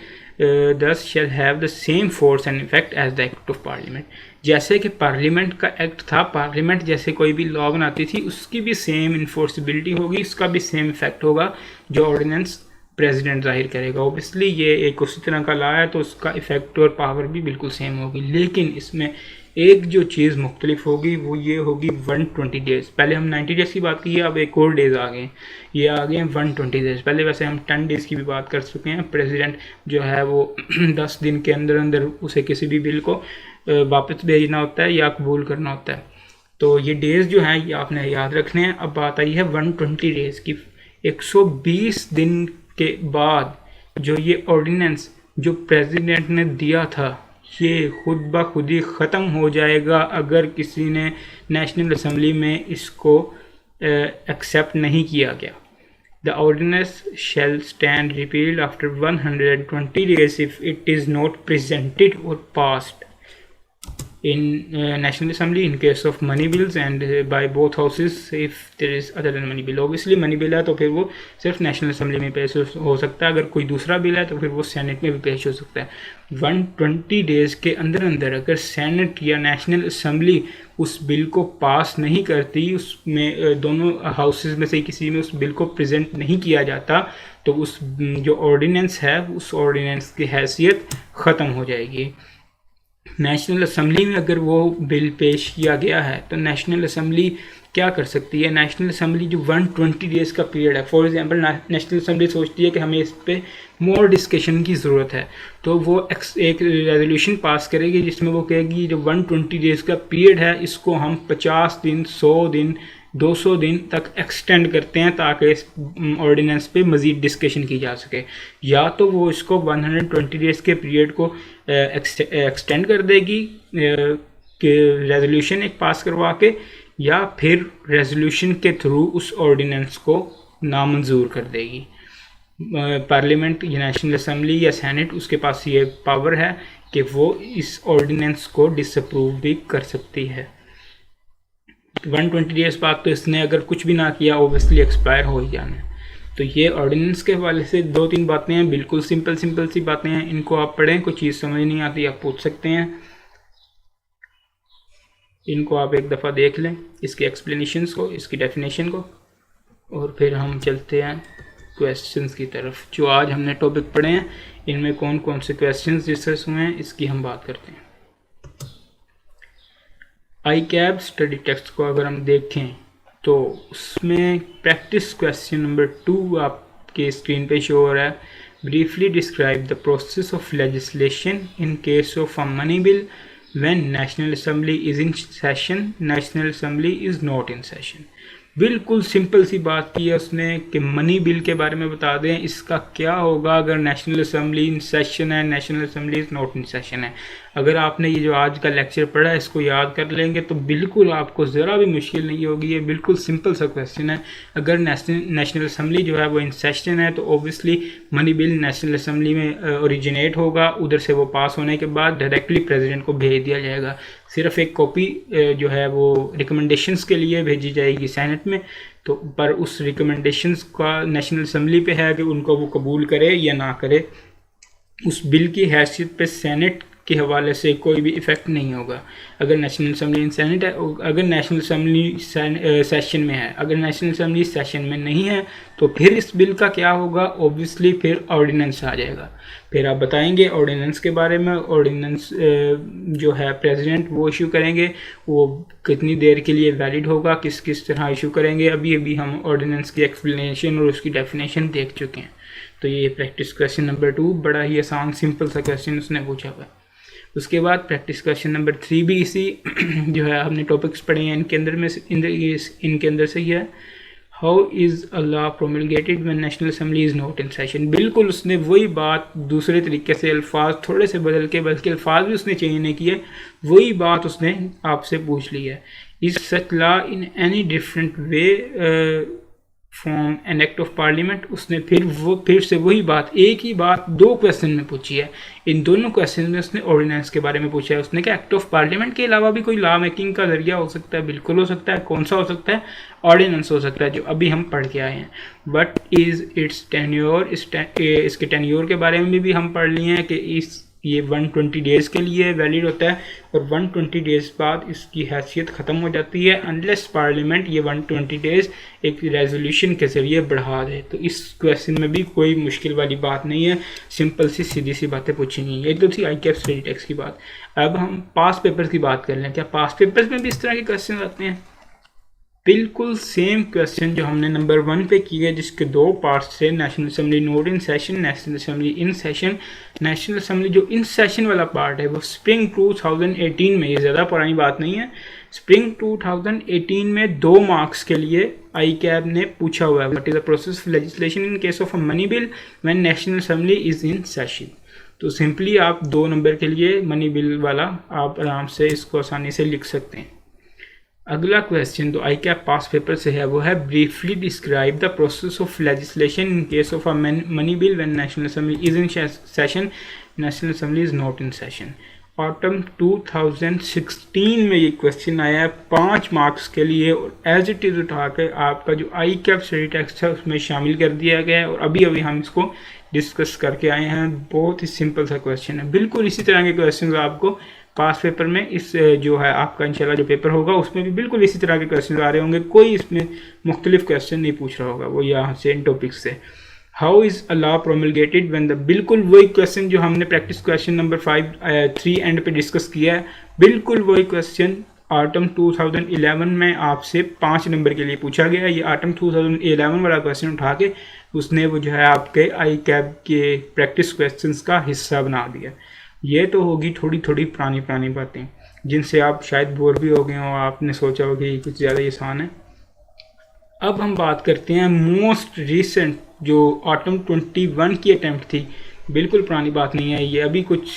thus shall have the same force and effect as the act of parliament. जैसे कि पार्लियामेंट का एक्ट था, पार्लियामेंट जैसे कोई भी लॉ बनाती थी उसकी भी सेम इन्फोर्सिबिलिटी होगी, उसका भी सेम इफेक्ट होगा जो ऑर्डिनेंस प्रेसिडेंट जाहिर करेगा। ओबियसली ये एक उसी तरह का लॉ है तो उसका इफेक्ट और पावर भी बिल्कुल सेम होगी, लेकिन इसमें एक जो चीज़ मुख्तलिफ होगी वो ये होगी 120 डेज़। पहले हम 90 डेज़ की बात की है, अब एक और डेज़ आ गए, ये आ गए हैं 120 डेज़। पहले वैसे हम 10 डेज़ की भी बात कर चुके हैं। प्रेसिडेंट जो है वो 10 दिन के अंदर अंदर उसे किसी भी बिल को वापस भेजना होता है या कबूल करना होता है। तो ये डेज़ जो हैं ये आपने याद रखने हैं। अब बात आई है 120 डेज़ की। 120 दिन के बाद जो ये ऑर्डिनेंस जो प्रेसिडेंट ने दिया था ये खुद ब खुद ही ख़त्म हो जाएगा अगर किसी ने नेशनल असम्बली में इसको एक्सेप्ट नहीं किया गया। The ordinance shall stand repealed after 120 days if it is not presented और passed in National Assembly in case of money bills and by both houses if there is other than money bill। obviously money bill है तो फिर वो सिर्फ national assembly में पेश हो सकता है, अगर कोई दूसरा बिल है तो फिर वो सेनेट में भी पेश हो सकता है। 120 डेज़ के अंदर अंदर अगर सेनेट या नेशनल असम्बली उस बिल को पास नहीं करती, उसमें दोनों हाउसेज में से किसी में उस बिल को प्रेजेंट नहीं किया जाता, तो उस जो ऑर्डिनेंस है उस ऑर्डिनेंस की हैसियत ख़त्म हो जाएगी। नेशनल असम्बली में अगर वो बिल पेश किया गया है तो नेशनल असम्बली क्या कर सकती है? नेशनल असम्बली जो 120 डेज़ का पीरियड है, फॉर एग्जांपल नेशनल असम्बली सोचती है कि हमें इस पे मोर डिस्कशन की ज़रूरत है, तो वो एक रेजोल्यूशन पास करेगी जिसमें वो कहेगी जो 120 डेज़ का पीरियड है इसको हम 50 दिन 100 दिन 200 दिन तक एक्सटेंड करते हैं ताकि इस ऑर्डिनेंस पे मज़ीद डिस्कशन की जा सके। या तो वो इसको 120 डेज़ के पीरियड को एक्सटेंड कर देगी कि रेजोल्यूशन एक पास करवा के, या फिर रेजोल्यूशन के थ्रू उस ऑर्डिनेंस को नामंजूर कर देगी। पार्लियामेंट या नेशनल असम्बली या सेनेट उसके पास ये पावर है कि वो इस ऑर्डिनेंस को डिसअप्रूव भी कर सकती है। 120 डेज़ बाद तो इसने अगर कुछ भी ना किया ओबियसली एक्सपायर हो ही जाना है। तो ये ऑर्डिनेंस के हवाले से 2-3 बातें हैं, बिल्कुल सिंपल सी बातें हैं, इनको आप पढ़ें, कोई चीज़ समझ नहीं आती आप पूछ सकते हैं, इनको आप एक दफ़ा देख लें, इसकी एक्सप्लेनेशंस को, इसकी डेफिनेशन को, और फिर हम चलते हैं क्वेश्चंस की तरफ। जो आज हमने टॉपिक पढ़े हैं इनमें कौन कौन से क्वेश्चंस डिस्कस हुए हैं इसकी हम बात करते हैं। ICAB स्टडी टेक्स्ट को अगर हम देखें तो उसमें प्रैक्टिस क्वेश्चन नंबर 2 आपके स्क्रीन पे शो हो रहा है। Briefly describe the process of legislation in case of a money bill when national assembly is in session, national assembly is not in session. बिल्कुल सिंपल सी बात की है उसने कि मनी बिल के बारे में बता दें इसका क्या होगा अगर नेशनल असम्बली इन सेशन है, national assembly is not in session है। अगर आपने ये जो आज का लेक्चर पढ़ा है इसको याद कर लेंगे तो बिल्कुल आपको ज़रा भी मुश्किल नहीं होगी। ये बिल्कुल सिंपल सा क्वेश्चन है। अगर नेशनल असेंबली जो है वो इन सेशन है तो obviously money bill national assembly में ओरिजिनेट होगा, उधर से वो पास होने के बाद डायरेक्टली प्रेसिडेंट को भेज दिया जाएगा। सिर्फ एक कॉपी जो है वो रिकमेंडेशंस के लिए भेजी जाएगी सेनेट में, तो पर उस रिकमेंडेशंस का नेशनल असेंबली पे है कि उनको वो कबूल करे या ना करे। उस बिल की हैसियत पे सेनेट के हवाले से कोई भी इफ़ेक्ट नहीं होगा। अगर नेशनल असेंबली इन सेनेट है, अगर नेशनल असेंबली सेशन में है, अगर नेशनल असेंबली सेशन में नहीं है तो फिर इस बिल का क्या होगा, ऑब्वियसली फिर ऑर्डिनेंस आ जाएगा। फिर आप बताएंगे ऑर्डिनेंस के बारे में। ऑर्डिनेंस जो है प्रेसिडेंट वो इशू करेंगे, वो कितनी देर के लिए वैलिड होगा, किस किस तरह इशू करेंगे। अभी हम ऑर्डिनेंस की एक्सप्लेनेशन और उसकी डेफिनेशन देख चुके हैं। तो ये प्रैक्टिस क्वेश्चन नंबर 2 बड़ा ही आसान सिंपल सा क्वेश्चन उसने पूछा हुआ। उसके बाद प्रैक्टिस क्वेश्चन नंबर 3 भी इसी जो है हमने टॉपिक्स पढ़े हैं इनके अंदर से ही है। How is a law promulgated when national assembly is not in session. बिल्कुल उसने वही बात दूसरे तरीके से अल्फाज थोड़े से बदल के, बल्कि अल्फाज भी उसने चेंज नहीं किए, वही बात उसने आपसे पूछ ली है। Is such law in any different way from an act of parliament. उसने फिर से वही बात, एक ही बात 2 क्वेश्चन में पूछी है। इन दोनों क्वेश्चन में उसने ऑर्डिनेंस के बारे में पूछा है। उसने क्या एक्ट ऑफ पार्लियामेंट के अलावा भी कोई लॉ मेकिंग का जरिया हो सकता है? बिल्कुल हो सकता है। कौन सा हो सकता है? ऑर्डिनेंस हो सकता है, जो अभी हम पढ़ के आए हैं। बट इज इट्स टेन्योर, इसके टेन्योर के बारे में भी हम पढ़ लिए हैं कि ये 120 डेज़ के लिए वैलिड होता है और 120 डेज़ बाद इसकी हैसियत ख़त्म हो जाती है अनलेस पार्लियामेंट ये 120 डेज़ एक रेजोल्यूशन के ज़रिए बढ़ा दे। तो इस क्वेश्चन में भी कोई मुश्किल वाली बात नहीं है, सिंपल सी सीधी सी बातें पूछी गई हैं। ये तो थी ICAPS स्टडी टेक्स्ट की बात। अब हम पास पेपर्स की बात कर लें। क्या पास पेपर्स में भी इस तरह के क्वेश्चन आते हैं? बिल्कुल सेम क्वेश्चन जो हमने नंबर 1 पे किए, जिसके 2 पार्ट्स थे, national assembly not in session, national assembly in session. National assembly जो इन सेशन वाला पार्ट है वो स्प्रिंग 2018 में, ये ज़्यादा पुरानी बात नहीं है, स्प्रिंग 2018 में 2 मार्क्स के लिए ICAP ने पूछा हुआ है। What is the process of legislation in case of a money bill when national assembly is in session. तो सिंपली आप 2 नंबर के लिए मनी बिल वाला आप आराम से इसको आसानी से लिख सकते हैं। अगला क्वेश्चन तो ICAP पास पेपर से है, वो है briefly describe the process of legislation in case of a money bill when national assembly is in session, national assembly is not in session. Autumn 2016 में ये क्वेश्चन आया है 5 मार्क्स के लिए और एज इट इज़ उठा के आपका जो ICAP स्टडी टेक्स्ट है उसमें शामिल कर दिया गया है और अभी हम इसको डिस्कस करके आए हैं। बहुत ही सिंपल सा क्वेश्चन है। बिल्कुल इसी तरह के क्वेश्चन आपको पास पेपर में इस जो है आपका इंशाल्लाह जो पेपर होगा उसमें भी बिल्कुल इसी तरह के क्वेश्चन आ रहे होंगे। कोई इसमें मुख्तलिफ क्वेश्चन नहीं पूछ रहा होगा वो यहाँ से इन टॉपिक्स से। How is a law promulgated when the, बिल्कुल वही क्वेश्चन जो हमने प्रैक्टिस क्वेश्चन नंबर 3 एंड पे डिस्कस किया है, बिल्कुल वही क्वेश्चन ऑटम 2011 में आपसे 5 नंबर के लिए पूछा गया। ये ऑटम 2011 वाला क्वेश्चन उठा के उसने वो जो है आपके ICAP के प्रैक्टिस क्वेश्चंस का हिस्सा बना दिया। ये तो होगी थोड़ी थोड़ी पुरानी बातें जिनसे आप शायद बोर भी हो गए हो, आपने सोचा हो कि कुछ ज़्यादा आसान है। अब हम बात करते हैं मोस्ट रिसेंट जो ऑटम 21 की अटैम्प्ट थी। बिल्कुल पुरानी बात नहीं है ये, अभी कुछ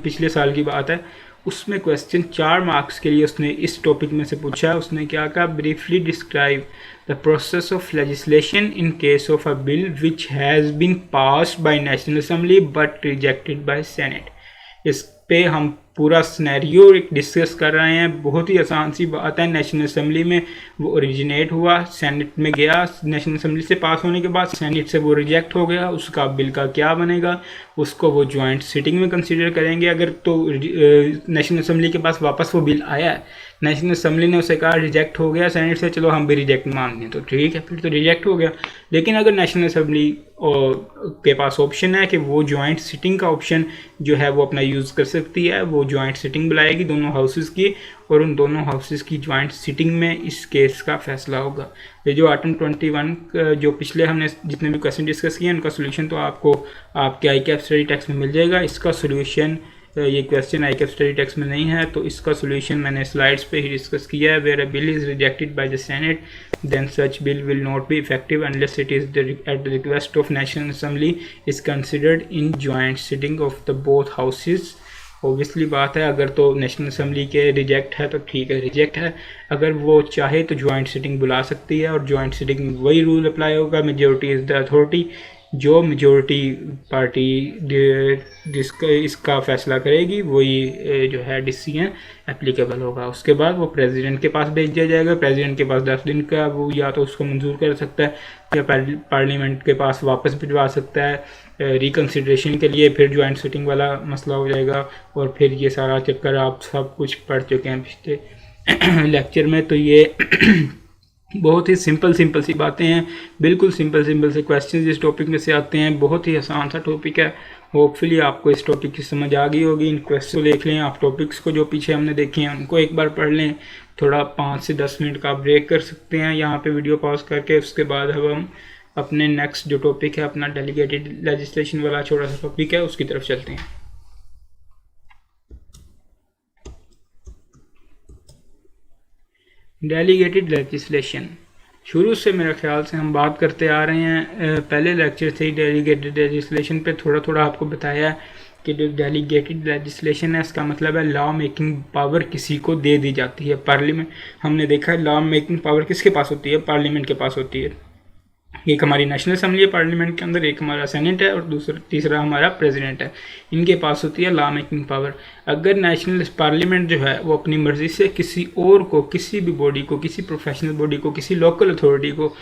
पिछले साल की बात है। उसमें क्वेश्चन 4 मार्क्स के लिए उसने इस टॉपिक में से पूछा है। उसने क्या कहा, briefly describe the process of legislation in case of a bill which has been passed by National Assembly but rejected by Senate. इस पे हम पूरा सिनेरियो डिस्कस कर रहे हैं। बहुत ही आसान सी बात है। नेशनल असेंबली में वो ओरिजिनेट हुआ, सेनेट में गया, नेशनल असेंबली से पास होने के बाद सेनेट से वो रिजेक्ट हो गया। उसका बिल का क्या बनेगा, उसको वो जॉइंट सिटिंग में कंसीडर करेंगे। अगर तो नेशनल असेंबली के पास वापस वो बिल आया है, नेशनल असेंबली ने उसे कहा रिजेक्ट हो गया सेनेट से, चलो हम भी रिजेक्ट मान लें, तो ठीक है, फिर तो रिजेक्ट हो गया। लेकिन अगर नेशनल असेंबली के पास ऑप्शन है कि वो जॉइंट सिटिंग का ऑप्शन जो है वो अपना यूज़ कर सकती है, वो जॉइंट सिटिंग बुलाएगी दोनों हाउसेस की और उन दोनों हाउसेस की जॉइंट सिटिंग में इस केस का फैसला होगा। ये जो ऑटम 21 जो पिछले हमने जितने भी क्वेश्चन डिस्कस किए उनका सोल्यूशन तो आपको आपके ICAP स्टडी टेक्स्ट में मिल जाएगा। इसका सोल्यूशन, ये क्वेश्चन ICAP स्टडी टेक्स्ट में नहीं है तो इसका सोल्यूशन मैंने स्लाइड्स पे ही डिस्कस किया है। Where a bill is rejected by the Senate then such bill will not be effective unless it is at the request of National Assembly is considered in joint sitting of the both houses obviously बात है, अगर तो national assembly के reject है तो ठीक है, reject है। अगर वो चाहे तो जॉइंट सिटिंग बुला सकती है, और जॉइंट सिटिंग में वही रूल अप्लाई होगा, मेजोरिटी इज़ द अथॉरिटी। जो मेजोरिटी पार्टी जिसका इसका फैसला करेगी वही जो है डिसीजन एप्लीकेबल होगा। उसके बाद वो प्रेसिडेंट के पास भेज दिया जाएगा। प्रेसिडेंट के पास 10 दिन का वो या तो उसको मंजूर कर सकता है या पार्लियामेंट के पास वापस भिजवा सकता है रिकन्सिडरेशन के लिए। फिर ज्वाइंट सिटिंग वाला मसला हो जाएगा, और फिर ये सारा चक्कर आप सब कुछ पढ़ चुके हैं पिछले लेक्चर में। तो ये बहुत ही सिंपल सी बातें हैं, बिल्कुल सिंपल से क्वेश्चन इस टॉपिक में से आते हैं। बहुत ही आसान सा टॉपिक है। होपफुली आपको इस टॉपिक की समझ आ गई होगी। इन क्वेश्चन को देख लें आप, टॉपिक्स को जो पीछे हमने देखे हैं उनको एक बार पढ़ लें। थोड़ा 5 से 10 मिनट का ब्रेक कर सकते हैं यहाँ पे वीडियो पॉज करके। उसके बाद अब हम अपने नेक्स्ट जो टॉपिक है अपना डेलीगेटेड लेजिस्लेशन वाला छोटा सा टॉपिक है उसकी तरफ चलते हैं। डेलीगेटेड लेजिस्लेशन शुरू से मेरे ख्याल से हम बात करते आ रहे हैं। पहले लेक्चर से ही डेलीगेटेड लेजिस्लेशन पे थोड़ा आपको बताया कि जो डेलीगेटेड लेजिस्लेशन है इसका मतलब है लॉ मेकिंग पावर किसी को दे दी जाती है। पार्लियामेंट, हमने देखा है लॉ मेकिंग पावर किसके पास होती है, पार्लियामेंट के पास होती है। एक हमारी नेशनल असम्बली है पार्लियामेंट के अंदर, एक हमारा सेनेट है और तीसरा हमारा प्रेसिडेंट है। इनके पास होती है लॉ मेकिंग पावर। अगर नेशनल पार्लियामेंट जो है वो अपनी मर्जी से किसी और को, किसी भी बॉडी को, किसी प्रोफेशनल बॉडी को, किसी लोकल अथॉरिटी को,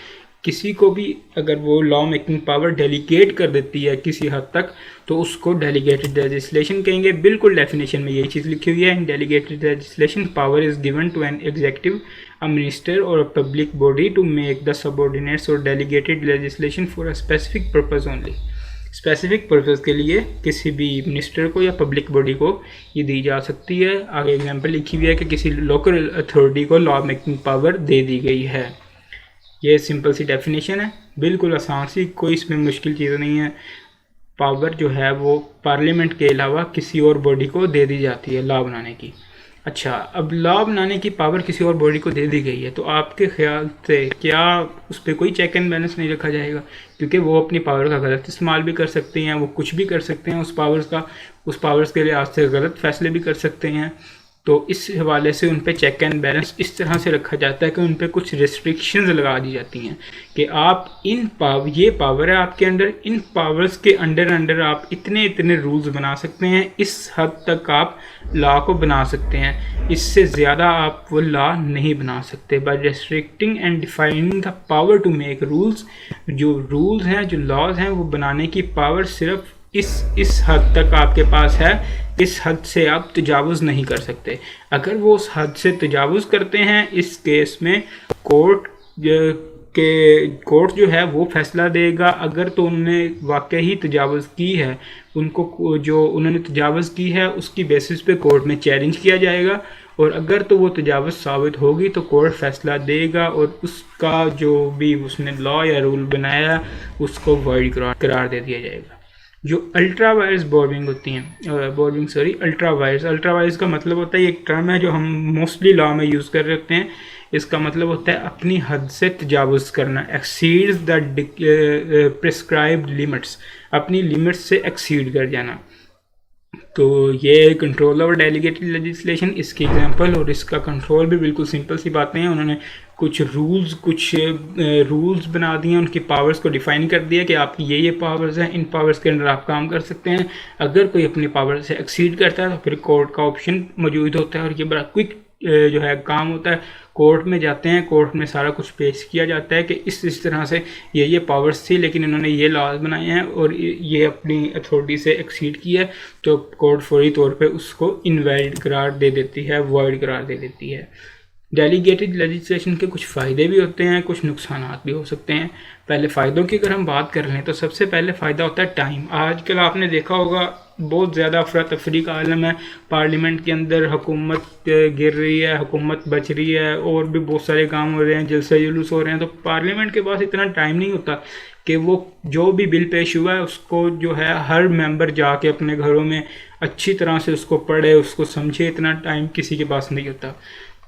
किसी को भी अगर वो लॉ मेकिंग पावर डेलीगेट कर देती है किसी हद तक, तो उसको डेलीगेटेड लेजिस्लेशन कहेंगे। बिल्कुल डेफिनेशन में यही चीज़ लिखी हुई है। In delegated legislation power is given to an executive, a minister or a public body to make the subordinates or delegated legislation for a specific purpose only। Specific purpose के लिए किसी भी मिनिस्टर को या पब्लिक बॉडी को ये दी जा सकती है। आगे एग्जांपल लिखी हुई है कि किसी लोकल अथॉरिटी को लॉ मेकिंग पावर दे दी गई है। ये सिंपल सी डेफिनेशन है, बिल्कुल आसान सी, कोई इसमें मुश्किल चीज़ नहीं है। पावर जो है वो पार्लियामेंट के अलावा किसी और बॉडी को दे दी जाती है लॉ बनाने की। अच्छा, अब लॉ बनाने की पावर किसी और बॉडी को दे दी गई है, तो आपके ख्याल से क्या उस पर कोई चेक एंड बैलेंस नहीं रखा जाएगा? क्योंकि वो अपनी पावर का गलत इस्तेमाल भी कर सकते हैं, वो कुछ भी कर सकते हैं, उस पावर्स के लिहाज से गलत फैसले भी कर सकते हैं। तो इस हवाले से उन पे चेक एंड बैलेंस इस तरह से रखा जाता है कि उन पे कुछ रिस्ट्रिक्शंस लगा दी जाती हैं कि आप ये पावर है आपके अंडर, इन पावर्स के अंडर आप इतने रूल्स बना सकते हैं, इस हद तक आप लॉ को बना सकते हैं, इससे ज़्यादा आप वो लॉ नहीं बना सकते। By restricting and defining the power to make rules, जो रूल्स हैं, जो लॉज हैं, वो बनाने की पावर सिर्फ इस हद तक आपके पास है, इस हद से आप तजावुज़ नहीं कर सकते। अगर वो उस हद से तजावुज़ करते हैं, इस केस में कोर्ट जो है वो फैसला देगा। अगर तो उन्होंने वाकई ही तजावुज़ की है, उनको जो उन्होंने तजावुज़ की है उसकी बेसिस पे कोर्ट में चैलेंज किया जाएगा, और अगर तो वो तजावुज़ साबित होगी तो कोर्ट फैसला देगा और उसका जो भी उसने लॉ या रूल बनाया उसको वॉइड करार दे दिया जाएगा। जो अल्ट्रा वायर्स बोर्डिंग होती हैं, अल्ट्रा वायर्स का मतलब होता है, एक टर्म है जो हम मोस्टली लॉ में यूज़ कर रहे होते हैं। इसका मतलब होता है अपनी हद से तजावुज़ करना, एक्सीड्स द प्रिस्क्राइब्ड लिमिट्स, अपनी लिमिट्स से एक्सीड कर जाना। तो ये कंट्रोल ओवर डेलीगेटेड लेजिस्लेशन इसकी एग्जांपल, और इसका कंट्रोल भी बिल्कुल सिंपल सी बातें हैं। उन्होंने कुछ रूल्स बना दिए, उनकी पावर्स को डिफाइन कर दिया कि आपकी ये पावर्स हैं, इन पावर्स के अंदर आप काम कर सकते हैं। अगर कोई अपनी पावर से एक्सीड करता है तो फिर कोर्ट का ऑप्शन मौजूद होता है, और ये बड़ा क्विक जो है काम होता है। कोर्ट में जाते हैं, कोर्ट में सारा कुछ पेश किया जाता है कि इस तरह से ये पावर्स थी, लेकिन इन्होंने ये लॉज बनाए हैं और ये अपनी अथॉरिटी से एक्सीड किया है, तो कोर्ट फौरी तौर पे उसको इनवैलिड करार दे देती है, वॉइड करार दे देती है। डेलीगेटेड लेजिस्लेशन के कुछ फ़ायदे भी होते हैं, कुछ नुकसान भी हो सकते हैं। पहले फ़ायदों की अगर हम बात कर लें तो सबसे पहले फ़ायदा होता है टाइम। आजकल आपने देखा होगा बहुत ज़्यादा अफरा तफरी का आलम है, पार्लियामेंट के अंदर हुकूमत गिर रही है, हुकूमत बच रही है, और भी बहुत सारे काम हो रहे हैं, जलसे जुलूस हो रहे हैं। तो पार्लियामेंट के पास इतना टाइम नहीं होता कि वो जो भी बिल पेश हुआ है उसको जो है हर मेंबर जाके अपने घरों में अच्छी तरह से उसको पढ़े, उसको समझे, इतना टाइम किसी के पास नहीं होता।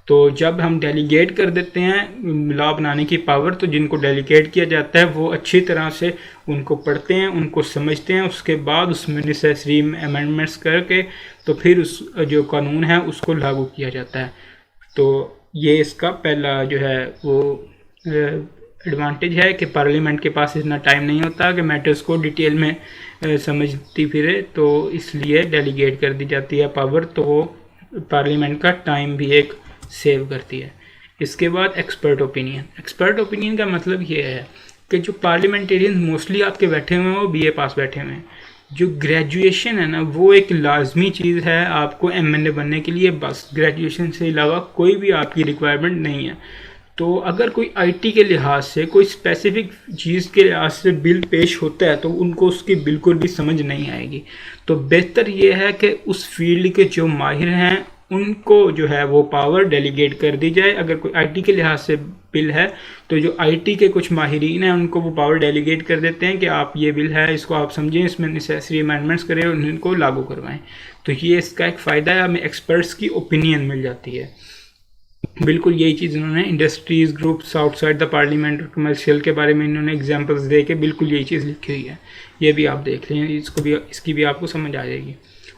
तो जब हम डेलीगेट कर देते हैं लॉ बनाने की पावर, तो जिनको डेलीगेट किया जाता है वो अच्छी तरह से उनको पढ़ते हैं, उनको समझते हैं, उसके बाद उसमें नेसेसरी अमेंडमेंट्स करके तो फिर उस जो कानून है उसको लागू किया जाता है। तो ये इसका पहला जो है वो एडवांटेज है कि पार्लियामेंट के पास इतना टाइम नहीं होता कि मैटर्स को डिटेल में समझती फिरे, तो इसलिए डेलीगेट कर दी जाती है पावर, तो वो पार्लियामेंट का टाइम भी एक सेव करती है। इसके बाद एक्सपर्ट ओपिनियन। एक्सपर्ट ओपिनियन का मतलब ये है कि जो पार्लियामेंटेरियन मोस्टली आपके बैठे हुए हैं वो बीए पास बैठे हुए हैं। जो ग्रेजुएशन है ना वो एक लाजमी चीज़ है आपको एमएलए बनने के लिए, बस ग्रेजुएशन से अलावा कोई भी आपकी रिक्वायरमेंट नहीं है। तो अगर कोई आईटी के लिहाज से कोई स्पेसिफिक चीज़ के लिहाज से बिल पेश होता है तो उनको उसकी बिल्कुल भी समझ नहीं आएगी। तो बेहतर ये है कि उस फील्ड के जो माहिर हैं उनको जो है वो पावर डेलीगेट कर दी जाए। अगर कोई आईटी के लिहाज से बिल है तो जो आईटी के कुछ माहिरीन हैं उनको वो पावर डेलीगेट कर देते हैं कि आप ये बिल है इसको आप समझें, इसमें नेसेसरी अमेंडमेंट्स करें और इनको लागू करवाएं। तो ये इसका एक फ़ायदा है, हमें एक्सपर्ट्स की ओपिनियन मिल जाती है। बिल्कुल यही चीज़ इन्होंने industries groups outside the parliament और कमर्शियल के बारे में इन्होंने एग्जांपल्स दे के बिल्कुल यही चीज़ लिखी हुई है। ये भी आप देख लें, इसकी भी आपको समझ आ जाएगी।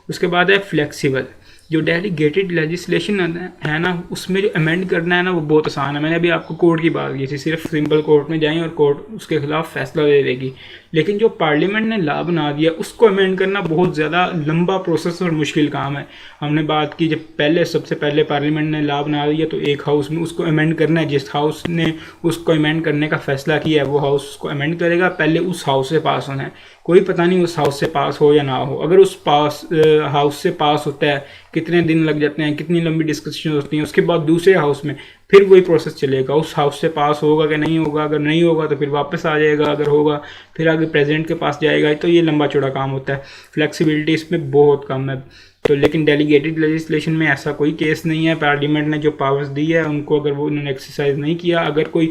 उसके बाद है फ्लेक्सिबल। जो डेलीगेटेड लेजिस्लेशन है ना उसमें जो अमेंड करना है ना वो बहुत आसान है। मैंने अभी आपको कोर्ट की बात की थी, सिर्फ सिंपल कोर्ट में जाएं और कोर्ट उसके खिलाफ फैसला दे देगी। लेकिन जो पार्लियामेंट ने लॉ बना दिया उसको अमेंड करना बहुत ज़्यादा लंबा प्रोसेस और मुश्किल काम है। हमने बात की जब सबसे पहले पार्लियामेंट ने लॉ बना दिया तो एक हाउस में उसको अमेंड करना है, जिस हाउस ने उसको अमेंड करने का फैसला किया है वो हाउस उसको अमेंड करेगा, पहले उस हाउस से पास होना है। कोई पता नहीं उस हाउस से पास हो या ना हो। अगर उस हाउस से पास होता है कितने दिन लग जाते हैं, कितनी लंबी डिस्कशन होती हैं, उसके बाद दूसरे हाउस में फिर वही प्रोसेस चलेगा, उस हाउस से पास होगा कि नहीं होगा, अगर नहीं होगा तो फिर वापस आ जाएगा, अगर होगा फिर आगे प्रेसिडेंट के पास जाएगा। तो ये लंबा चौड़ा काम होता है, फ्लेक्सिबिलिटी इसमें बहुत कम है। तो लेकिन डेलीगेटेड लेजिस्लेशन में ऐसा कोई केस नहीं है। पार्लियामेंट ने जो पावर्स दी है उनको अगर वो उन्होंने एक्सरसाइज नहीं किया, अगर कोई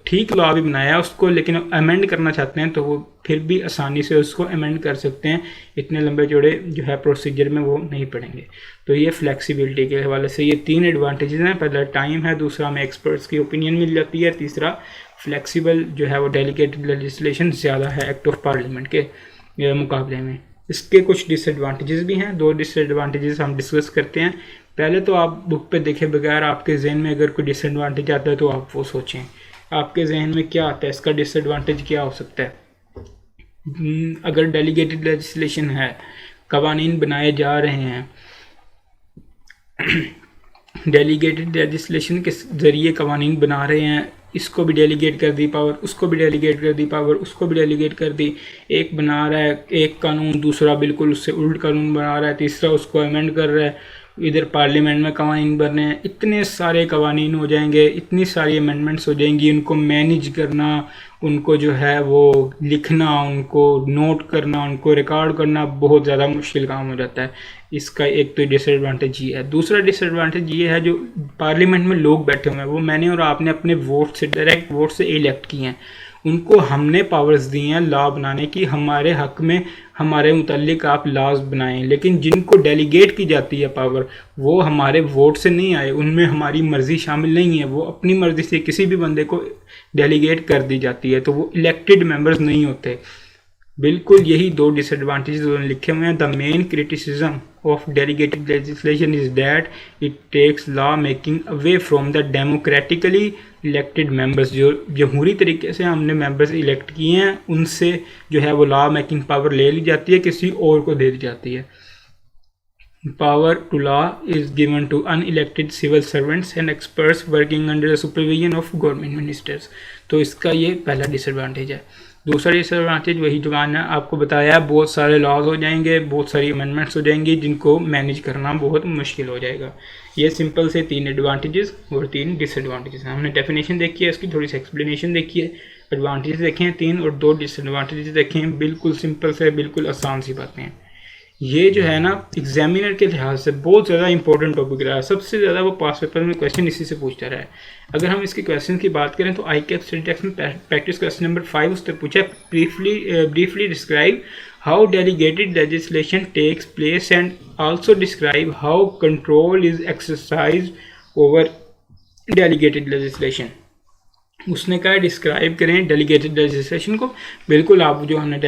ठीक लॉ भी बनाया उसको लेकिन अमेंड करना चाहते हैं तो वो फिर भी आसानी से उसको अमेंड कर सकते हैं, इतने लंबे चौड़े जो है प्रोसीजर में वो नहीं पड़ेंगे। तो ये फ्लेक्सिबिलिटी के हवाले से ये 3 एडवांटेजेस हैं। पहला टाइम है, दूसरा हमें एक्सपर्ट्स की ओपिनियन मिल जाती है, तीसरा फ्लेक्सिबल जो है वो डेलीगेटेड लेजिस्लेशन ज़्यादा है एक्ट ऑफ पार्लियामेंट के मुकाबले में। इसके कुछ डिसएडवांटेजेस भी हैं, 2 डिसएडवांटेजेस हम डिस्कस करते हैं। पहले तो आप बुक पे देखे बगैर आपके जहन में अगर कोई डिसएडवांटेज आता है तो आप वो सोचें आपके जहन में क्या आता है, इसका डिसएडवांटेज क्या हो सकता है। अगर डेलीगेटेड लेजिस्लेशन है, कवानीन बनाए जा रहे हैं, डेलीगेटेड लेजिस्लेशन के ज़रिए कवानीन बना रहे हैं, इसको भी डेलीगेट कर दी पावर, उसको भी डेलीगेट कर दी पावर, उसको भी डेलीगेट कर दी। एक बना रहा है एक कानून, दूसरा बिल्कुल उससे उल्ट कानून बना रहा है, तीसरा उसको अमेंड कर रहा है, इधर पार्लियामेंट में कवानीन बन रहे हैं, इतने सारे कवानीन हो जाएंगे, इतनी सारी अमेंडमेंट्स हो जाएंगी, उनको मैनेज करना, उनको जो है वो लिखना, उनको नोट करना, उनको रिकॉर्ड करना बहुत ज़्यादा मुश्किल काम हो जाता है। इसका एक तो डिसएडवांटेज ये है। दूसरा डिसएडवांटेज ये है जो पार्लियामेंट में लोग बैठे हुए हैं वो मैंने और आपने अपने वोट से डायरेक्ट वोट से इलेक्ट किए हैं, उनको हमने पावर्स दी हैं लॉ बनाने की, हमारे हक में हमारे मुतालिक आप लॉज बनाएं। लेकिन जिनको डेलीगेट की जाती है पावर वो हमारे वोट से नहीं आए, उनमें हमारी मर्ज़ी शामिल नहीं है, वो अपनी मर्ज़ी से किसी भी बंदे को डेलीगेट कर दी जाती है, तो वो इलेक्टेड मेंबर्स नहीं होते। बिल्कुल यही 2 डिसएडवांटेजेस उन्होंने लिखे हुए हैं। The main criticism of delegated legislation is that it takes law making away from the democratically elected members. जो जमहूरी तरीके से हमने मेंबर्स इलेक्ट किए हैं उनसे जो है वो लॉ मेकिंग पावर ले ली जाती है, किसी और को दे दी जाती है। Power to law is given to unelected civil servants and experts working under the supervision of government ministers। तो इसका ये पहला डिसएडवांटेज है। दूसरा डिसएडवांटेज वही जो मैंने आपको बताया, बहुत सारे लॉज हो जाएंगे, बहुत सारी अमेंडमेंट्स हो जाएंगी जिनको मैनेज करना बहुत मुश्किल हो जाएगा। ये सिंपल से 3 एडवांटेजेस और 3 डिसएडवांटेजेस हैं। हमने डेफिनेशन देखी है, इसकी थोड़ी सी एक्सप्लेनेशन देखी है, एडवांटेजेस देखे हैं 3 और 2 डिसएडवांटेजेस देखे हैं। बिल्कुल सिंपल से बिल्कुल आसान सी बातें हैं। ये जो है ना एग्जामिनर के लिहाज से बहुत ज़्यादा इंपॉर्टेंट टॉपिक रहा है, सबसे ज़्यादा वो पास पेपर में क्वेश्चन इसी से पूछता रहा है। अगर हम इसके क्वेश्चन की बात करें तो ICAP सिंटैक्स में प्रैक्टिस क्वेश्चन नंबर 5 उससे पूछा है, briefly describe how delegated legislation takes place and also describe how control is exercised over delegated legislation. उसने कहा डिस्क्राइब करें डेलीगेटेड लेजिस्लेशन को। बिल्कुल, आप जो हमने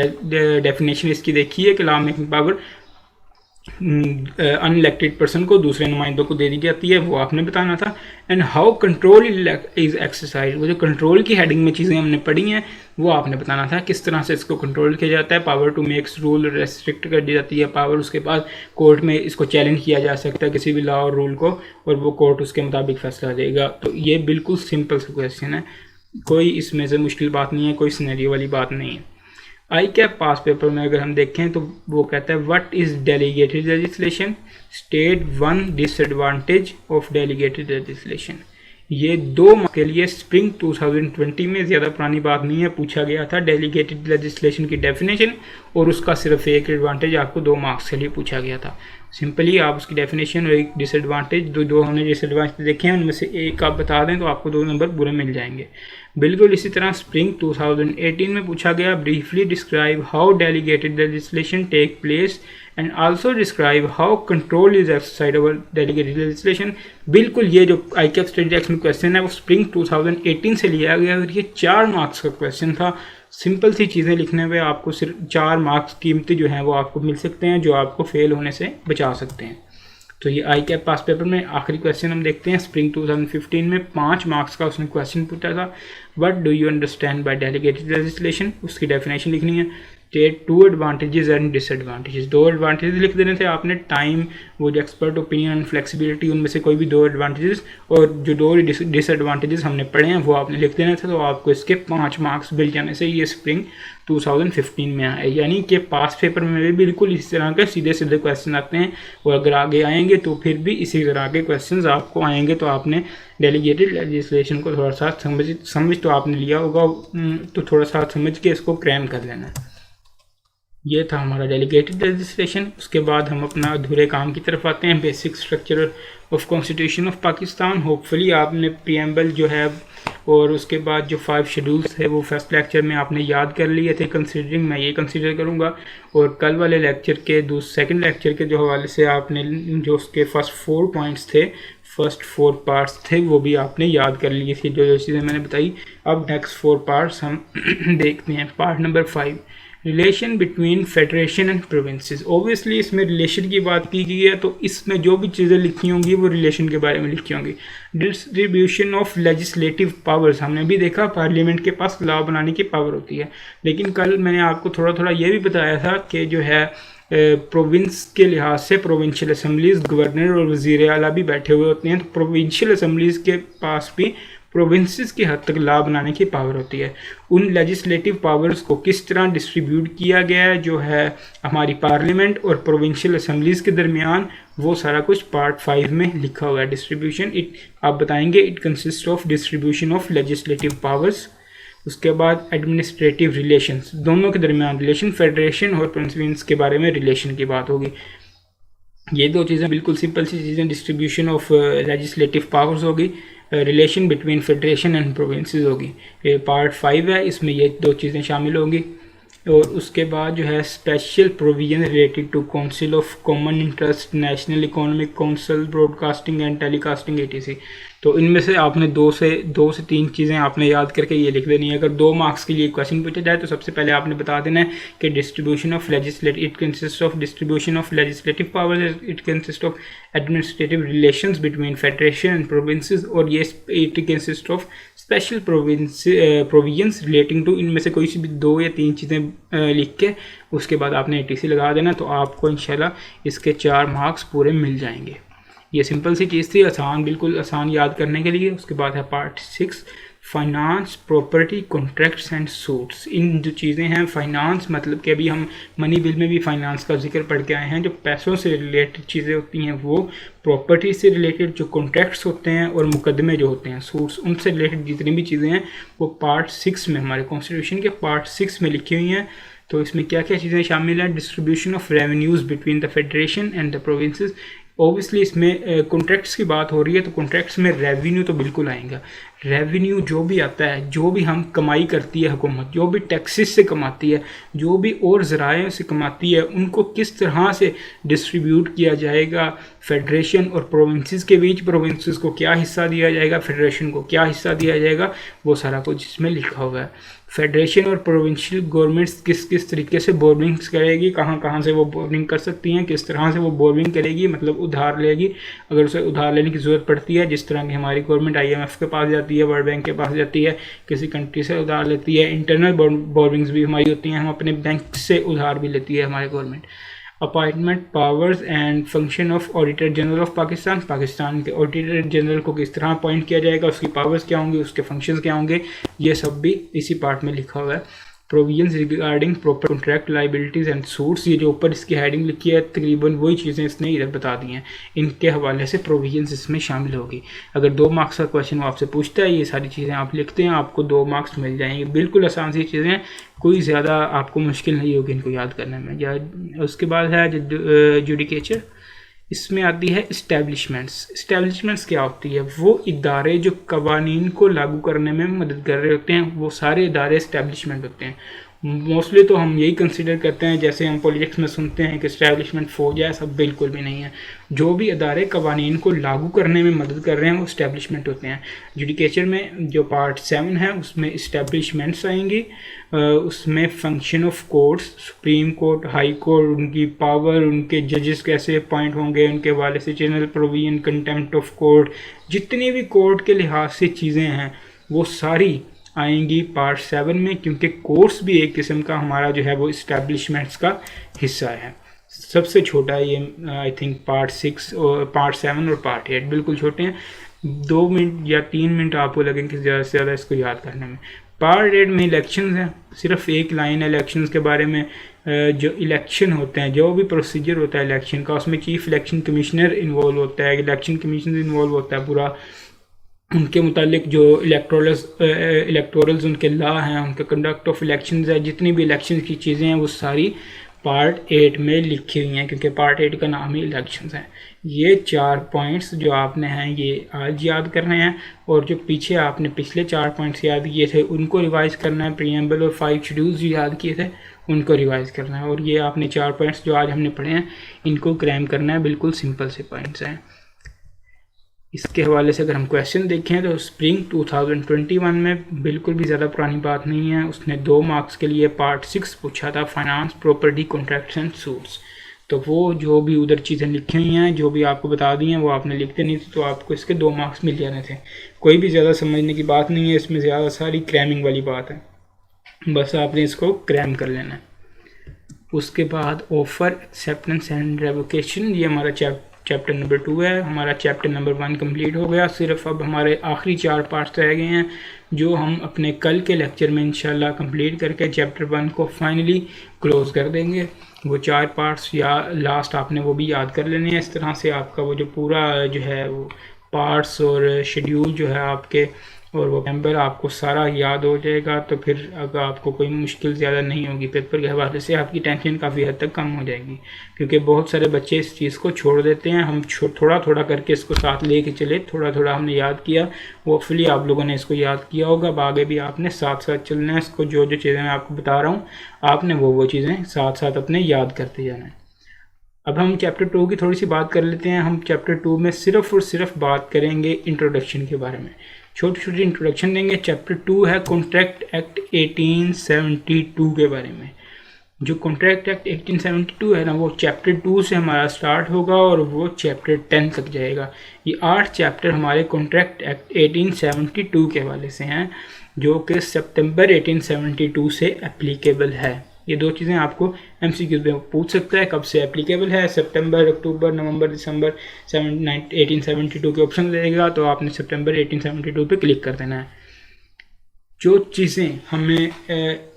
डेफिनेशन इसकी देखी है कि law making power unelected person को, दूसरे नुमाइंदों को दे दी जाती है, वो आपने बताना था। And how control is exercise, वो जो कंट्रोल की हेडिंग में चीज़ें हमने पढ़ी हैं वो आपने बताना था, किस तरह से इसको कंट्रोल किया जाता है। Power to makes rule restrict कर दी जाती है पावर, उसके बाद कोर्ट में इसको चैलेंज किया जा सकता है किसी भी लॉ और रूल को, और वो कोर्ट उसके मुताबिक फैसला देगा। तो ये बिल्कुल सिंपल सा क्वेश्चन है, कोई इसमें से मुश्किल बात नहीं है, कोई सिनेरियो वाली बात नहीं है। आई कैप पास पेपर में अगर हम देखें तो वो कहता है what is delegated legislation, state one disadvantage of delegated legislation. ये 2 मार्क्स के लिए स्प्रिंग 2020 में, ज़्यादा पुरानी बात नहीं है, पूछा गया था डेलीगेटेड लेजिस्लेशन की डेफिनेशन, और उसका सिर्फ एक एडवांटेज आपको 2 मार्क्स के लिए पूछा गया था। सिंपली आप उसकी डेफिनेशन और एक डिसएडवांटेज, दो हमने डिसएडवांटेज देखे हैं, उनमें से एक आप बता दें तो आपको 2 नंबर पूरे मिल जाएंगे। बिल्कुल इसी तरह स्प्रिंग 2018 में पूछा गया briefly describe how delegated legislation take place and also describe how control is exercised over delegated legislation. बिल्कुल ये जो ICAP स्टेट एग्जाम में क्वेश्चन है वो स्प्रिंग 2018 से लिया गया, और ये 4 मार्क्स का क्वेश्चन था। सिंपल सी चीज़ें लिखने में आपको सिर्फ 4 मार्क्स कीमती जो हैं वो आपको मिल सकते हैं, जो आपको फेल होने से बचा सकते हैं। तो ये ICAP पास पेपर में आखिरी क्वेश्चन हम देखते हैं। स्प्रिंग 2015 में 5 मार्क्स का उसने क्वेश्चन पूछा था, what do you understand by delegated legislation, उसकी डेफिनेशन लिखनी है। State 2 advantages and disadvantages, 2 advantages लिख देने थे आपने, टाइम, वो जो एक्सपर्ट ओपिनियन एंड फ्लेक्सिबिलिटी, उनमें से कोई भी 2 एडवांटेजेस, और जो 2 डिसएडवांटेजेस हमने पढ़े हैं वो आपने लिख देने थे। तो आपको इसके 5 मार्क्स मिल जाने से ये स्प्रिंग 2015 में आए, यानी कि पास पेपर में भी बिल्कुल इस तरह के सीधे सीधे क्वेश्चन आते हैं, और अगर आगे आएंगे तो फिर भी इसी तरह के क्वेश्चन आपको आएंगे। तो आपने डेलीगेटेड लेजिस्लेशन को थोड़ा सा समझ तो आपने लिया होगा, तो थोड़ा सा समझ के इसको क्रैम कर लेना। ये था हमारा डेलीगेटेड लेजिस्लेशन। उसके बाद हम अपना अधूरे काम की तरफ आते हैं, basic structure of constitution of Pakistan. Hopefully आपने प्रीएम्बल जो है और उसके बाद जो 5 शेड्यूल्स है वो फर्स्ट लेक्चर में आपने याद कर लिए थे, कंसीडरिंग मैं ये कंसीडर करूँगा। और कल वाले लेक्चर के सेकंड लेक्चर के जो हवाले से आपने जो उसके फर्स्ट 4 पॉइंट्स थे, फर्स्ट 4 पार्ट्स थे, वो भी आपने याद कर लिए थे, जो चीज़ें मैंने बताई। अब नेक्स्ट 4 पार्ट्स हम देखते हैं। Part number 5, relation between federation and provinces. Obviously इसमें रिलेशन की बात की गई है, तो इसमें जो भी चीज़ें लिखी होंगी वो रिलेशन के बारे में लिखी होंगी। डिस्ट्रीब्यूशन ऑफ लेजिस्लेटिव पावर्स, हमने भी देखा पार्लियामेंट के पास लॉ बनाने की पावर होती है, लेकिन कल मैंने आपको थोड़ा थोड़ा ये भी बताया था कि जो है प्रोविंस के लिहाज से प्रोविंशियल असम्बलीज, गवर्नर और वज़ीर आला भी बैठे हुए होते हैं, तो प्रोविंशियल असम्बलीज के पास भी प्रोविंसेस की हद तक लॉ बनाने की पावर होती है। उन लेजिस्लेटिव पावर्स को किस तरह डिस्ट्रीब्यूट किया गया है जो है हमारी पार्लियामेंट और प्रोविंशियल असम्बलीज के दरमियान, वो सारा कुछ पार्ट 5 में लिखा हुआ है। डिस्ट्रीब्यूशन इट आप बताएंगे, it consist of distribution of legislative powers. उसके बाद एडमिनिस्ट्रेटिव रिलेशंस, दोनों के दरमियान रिलेशन, फेडरेशन और प्रोविंस के बारे में रिलेशन की बात होगी। ये 2 चीज़ें बिल्कुल सिंपल सी चीज़ें, डिस्ट्रीब्यूशन ऑफ लेजिस्लेटिव पावर्स होगी, relation between federation and provinces होगी। ये पार्ट 5 है, इसमें ये 2 चीज़ें शामिल होंगी। और उसके बाद जो है special provision related to council of common interest, national economic council, broadcasting and telecasting etc। तो इनमें से आपने 2 से 3 चीज़ें आपने याद करके ये लिख देनी है। अगर 2 मार्क्स के लिए क्वेश्चन पूछा जाए तो सबसे पहले आपने बता देना है कि distribution of legislative, it consist of distribution of legislative powers, it consist of administrative relations between federation and provinces, और ये it consist of special provisions relating to, इनमें से कोई सी भी 2 या 3 चीज़ें लिख के उसके बाद आपने ATC लगा देना, तो आपको इंशाल्लाह इसके 4 मार्क्स पूरे मिल जाएंगे। ये सिंपल सी चीज़ थी, आसान, बिल्कुल आसान याद करने के लिए। उसके बाद है part 6, finance, property, contracts and suits. इन जो चीज़ें हैं, फाइनेंस मतलब कि अभी हम मनी बिल में भी फाइनेंस का जिक्र पढ़ के आए हैं, जो पैसों से रिलेटेड चीज़ें होती हैं वो, प्रॉपर्टी से रिलेटेड जो कॉन्ट्रैक्ट्स होते हैं और मुकदमे जो होते हैं, सूट्स, उनसे रिलेटेड जितनी भी चीज़ें हैं वो पार्ट 6 में, हमारे कॉन्स्टिट्यूशन के पार्ट 6 में लिखी हुई हैं। तो इसमें क्या क्या चीज़ें शामिल हैं? Distribution of revenues between the federation and the provinces. Obviously इसमें कॉन्ट्रैक्ट्स की बात हो रही है, तो कॉन्ट्रैक्ट्स में रेवेन्यू तो बिल्कुल आएगा। रेवेन्यू जो भी आता है, जो भी हम कमाई करती है हुकूमत, जो भी टैक्सेस से कमाती है, जो भी और ज़राए से कमाती है, उनको किस तरह से डिस्ट्रीब्यूट किया जाएगा फेडरेशन और प्रोविंसेस के बीच प्रोविंसेस को क्या हिस्सा दिया जाएगा, फेडरेशन को क्या हिस्सा दिया जाएगा, वो सारा कुछ इसमें लिखा हुआ है। फेडरेशन और प्रोविंशियल गवर्नमेंट्स किस किस तरीके से बोर्डिंग्स करेगी, कहाँ कहाँ से वो बोर्डिंग कर सकती हैं, किस तरह से वो बोर्डिंग करेगी, मतलब उधार लेगी अगर उसे उधार लेने की ज़रूरत पड़ती है, जिस तरह की हमारी गवर्नमेंट IMF के पास जाती है, वर्ल्ड बैंक के पास जाती है, किसी कंट्री से उधार लेती है। इंटरनल बोर्डिंग्स भी हमारी होती हैं, हम अपने बैंक से उधार भी लेती है हमारी government. Appointment powers and function of auditor general of Pakistan, Pakistan के ऑडिटर जनरल को किस तरह अपॉइंट किया जाएगा, उसकी पावर्स क्या होंगी, उसके फंक्शंस क्या होंगे, ये सब भी इसी पार्ट में लिखा हुआ है। Provisions regarding proper contract liabilities and suits, ये जो ऊपर इसकी हेडिंग लिखी है तकरीबन वही चीज़ें इसने इधर बता दी हैं, इनके हवाले से प्रोविजंस इसमें शामिल होगी। अगर 2 मार्क्स का क्वेश्चन वो आपसे पूछता है, ये सारी चीज़ें आप लिखते हैं, आपको 2 मार्क्स मिल जाएंगे। बिल्कुल आसान सी चीज़ें हैं, कोई ज़्यादा आपको मुश्किल नहीं होगी इनको याद करने में। या उसके बाद है जुडिकेचर, इसमें आती है इस्टेब्लिशमेंट्स। इस्टेब्लिशमेंट्स क्या होती है, वो इदारे जो कवानीन को लागू करने में मदद कर रहे होते हैं, वो सारे इदारे इस्टेब्लिशमेंट होते हैं। मोस्टली तो हम यही कंसिडर करते हैं, जैसे हम पॉलिटिक्स में सुनते हैं कि इस्टेब्लिशमेंट फौज है, सब बिल्कुल भी नहीं है। जो भी अदारे कवानीन को लागू करने में मदद कर रहे हैं वो इस्टेब्लिशमेंट होते हैं। जुडिकेचर में जो पार्ट 7 है उसमें इस्टेब्लिशमेंट्स आएंगी, उसमें function of courts, supreme court, high court, उनकी पावर, उनके जजेस कैसे अपॉइंट होंगे, उनके हवाले से general provision, contempt of court, जितनी भी कोर्ट के लिहाज से चीज़ें हैं वो सारी आएंगी पार्ट 7 में, क्योंकि कोर्स भी एक किस्म का हमारा जो है वो इस्टेब्लिशमेंट्स का हिस्सा है। सबसे छोटा ये आई थिंक पार्ट 6 और पार्ट 7 और पार्ट 8 बिल्कुल छोटे हैं। 2 मिनट या 3 मिनट आपको लगेंगे ज़्यादा से ज़्यादा इसको याद करने में। पार्ट 8 में इलेक्शंस हैं, सिर्फ एक लाइन है इलेक्शंस के बारे में। जो इलेक्शन होते हैं, जो भी प्रोसीजर होता है इलेक्शन का, उसमें चीफ इलेक्शन कमिश्नर इन्वॉल्व होता है, इलेक्शन कमीशन इन्वॉल्व होता है पूरा। उनके मुतालिक जो इलेक्टोरल्स उनके लॉ हैं, उनके कंडक्ट ऑफ इलेक्शंस है, जितनी भी इलेक्शन की चीज़ें हैं वो सारी पार्ट 8 में लिखी हुई हैं, क्योंकि पार्ट 8 का नाम ही इलेक्शंस है। ये 4 पॉइंट्स जो आपने हैं ये आज याद करने हैं, और जो पीछे आपने पिछले 4 पॉइंट्स याद किए थे उनको रिवाइज़ करना है। प्रीएम्बल और 5 शेड्यूल्स जो याद किए थे उनको रिवाइज़ करना है, और ये आपने 4 पॉइंट्स जो आज हमने पढ़े हैं इनको क्रैम करना है। बिल्कुल सिंपल से पॉइंट्स हैं। इसके हवाले से अगर हम क्वेश्चन देखें तो स्प्रिंग 2021 में बिल्कुल भी ज़्यादा पुरानी बात नहीं है, उसने 2 मार्क्स के लिए पार्ट 6 पूछा था, finance, property, contracts and suits. तो वो जो भी उधर चीज़ें लिखी हुई हैं, जो भी आपको बता दी हैं, वो आपने लिखते नहीं थे तो आपको इसके 2 मार्क्स मिल जाने थे। कोई भी ज़्यादा समझने की बात नहीं है इसमें, ज़्यादा सारी क्रैमिंग वाली बात है, बस आपने इसको क्रैम कर लेना है। उसके बाद ऑफर, एक्सेप्टेंस एंड रेवोकेशन, ये हमारा चैप्टर नंबर 2 है। हमारा चैप्टर नंबर 1 कंप्लीट हो गया, सिर्फ अब हमारे आखिरी 4 पार्ट्स रह गए हैं जो हम अपने कल के लेक्चर में इंशाल्लाह कंप्लीट करके चैप्टर 1 को फाइनली क्लोज कर देंगे। वो 4 पार्ट्स या लास्ट आपने वो भी याद कर लेने हैं। इस तरह से आपका वो जो पूरा जो है वो पार्ट्स और शेड्यूल जो है आपके और वो मेंबर आपको सारा याद हो जाएगा, तो फिर अगर आपको कोई मुश्किल ज़्यादा नहीं होगी पेपर के हवाले से, आपकी टेंशन काफ़ी हद तक कम हो जाएगी। क्योंकि बहुत सारे बच्चे इस चीज़ को छोड़ देते हैं, हम थोड़ा थोड़ा करके इसको साथ लेके चले, थोड़ा थोड़ा हमने याद किया, वो फुली आप लोगों ने इसको याद किया होगा। अब आगे भी आपने साथ साथ चलना है, इसको जो जो चीज़ें मैं आपको बता रहा हूँ आपने वो चीज़ें साथ साथ अपने याद करते जाना है। अब हम चैप्टर 2 की थोड़ी सी बात कर लेते हैं। हम चैप्टर 2 में सिर्फ और सिर्फ बात करेंगे इंट्रोडक्शन के बारे में, छोटी छोटी इंट्रोडक्शन देंगे। चैप्टर 2 है कॉन्ट्रैक्ट एक्ट 1872 के बारे में। जो कॉन्ट्रैक्ट एक्ट 1872 है ना, वो चैप्टर 2 से हमारा स्टार्ट होगा और वो चैप्टर 10 तक जाएगा। ये 8 चैप्टर हमारे कॉन्ट्रैक्ट एक्ट 1872 के हवाले से हैं, जो कि सितंबर 1872 से एप्लीकेबल है। ये 2 चीज़ें आपको MCQ में पूछ सकता है, कब से एप्लीकेबल है, सितंबर, अक्टूबर, नवंबर, दिसंबर 1872 के ऑप्शन देगा, तो आपने सितंबर 1872 पे क्लिक कर देना है। जो चीज़ें हमें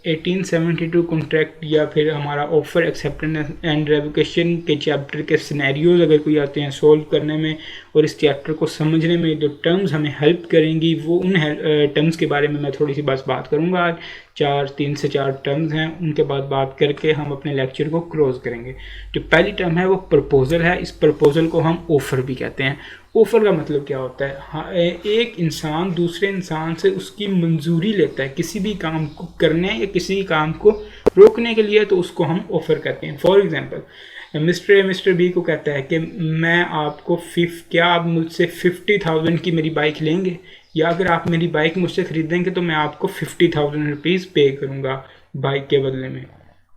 1872 कॉन्ट्रैक्ट या फिर हमारा ऑफर, एक्सेप्टेंस एंड रेवोकेशन के चैप्टर के सिनेरियोज अगर कोई आते हैं सॉल्व करने में और इस चैप्टर को समझने में, जो टर्म्स हमें हेल्प करेंगी, वो उन टर्म्स के बारे में मैं थोड़ी सी बस बात करूंगा आज। 3 से 4 टर्म्स हैं, उनके बाद बात करके हम अपने लेक्चर को क्लोज करेंगे। जो पहली टर्म है वो प्रपोजल है। इस प्रपोजल को हम ऑफर भी कहते हैं। ऑफर का मतलब क्या होता है? हाँ, एक इंसान दूसरे इंसान से उसकी मंजूरी लेता है किसी भी काम को करने या किसी काम को रोकने के लिए, तो उसको हम ऑफर कहते हैं। For example, mister A mister B को कहता है कि मैं आपको क्या आप मुझसे 50,000 की मेरी बाइक लेंगे, या अगर आप मेरी बाइक मुझसे खरीदेंगे तो मैं आपको 50,000 रुपीज़ पे करूँगा बाइक के बदले में।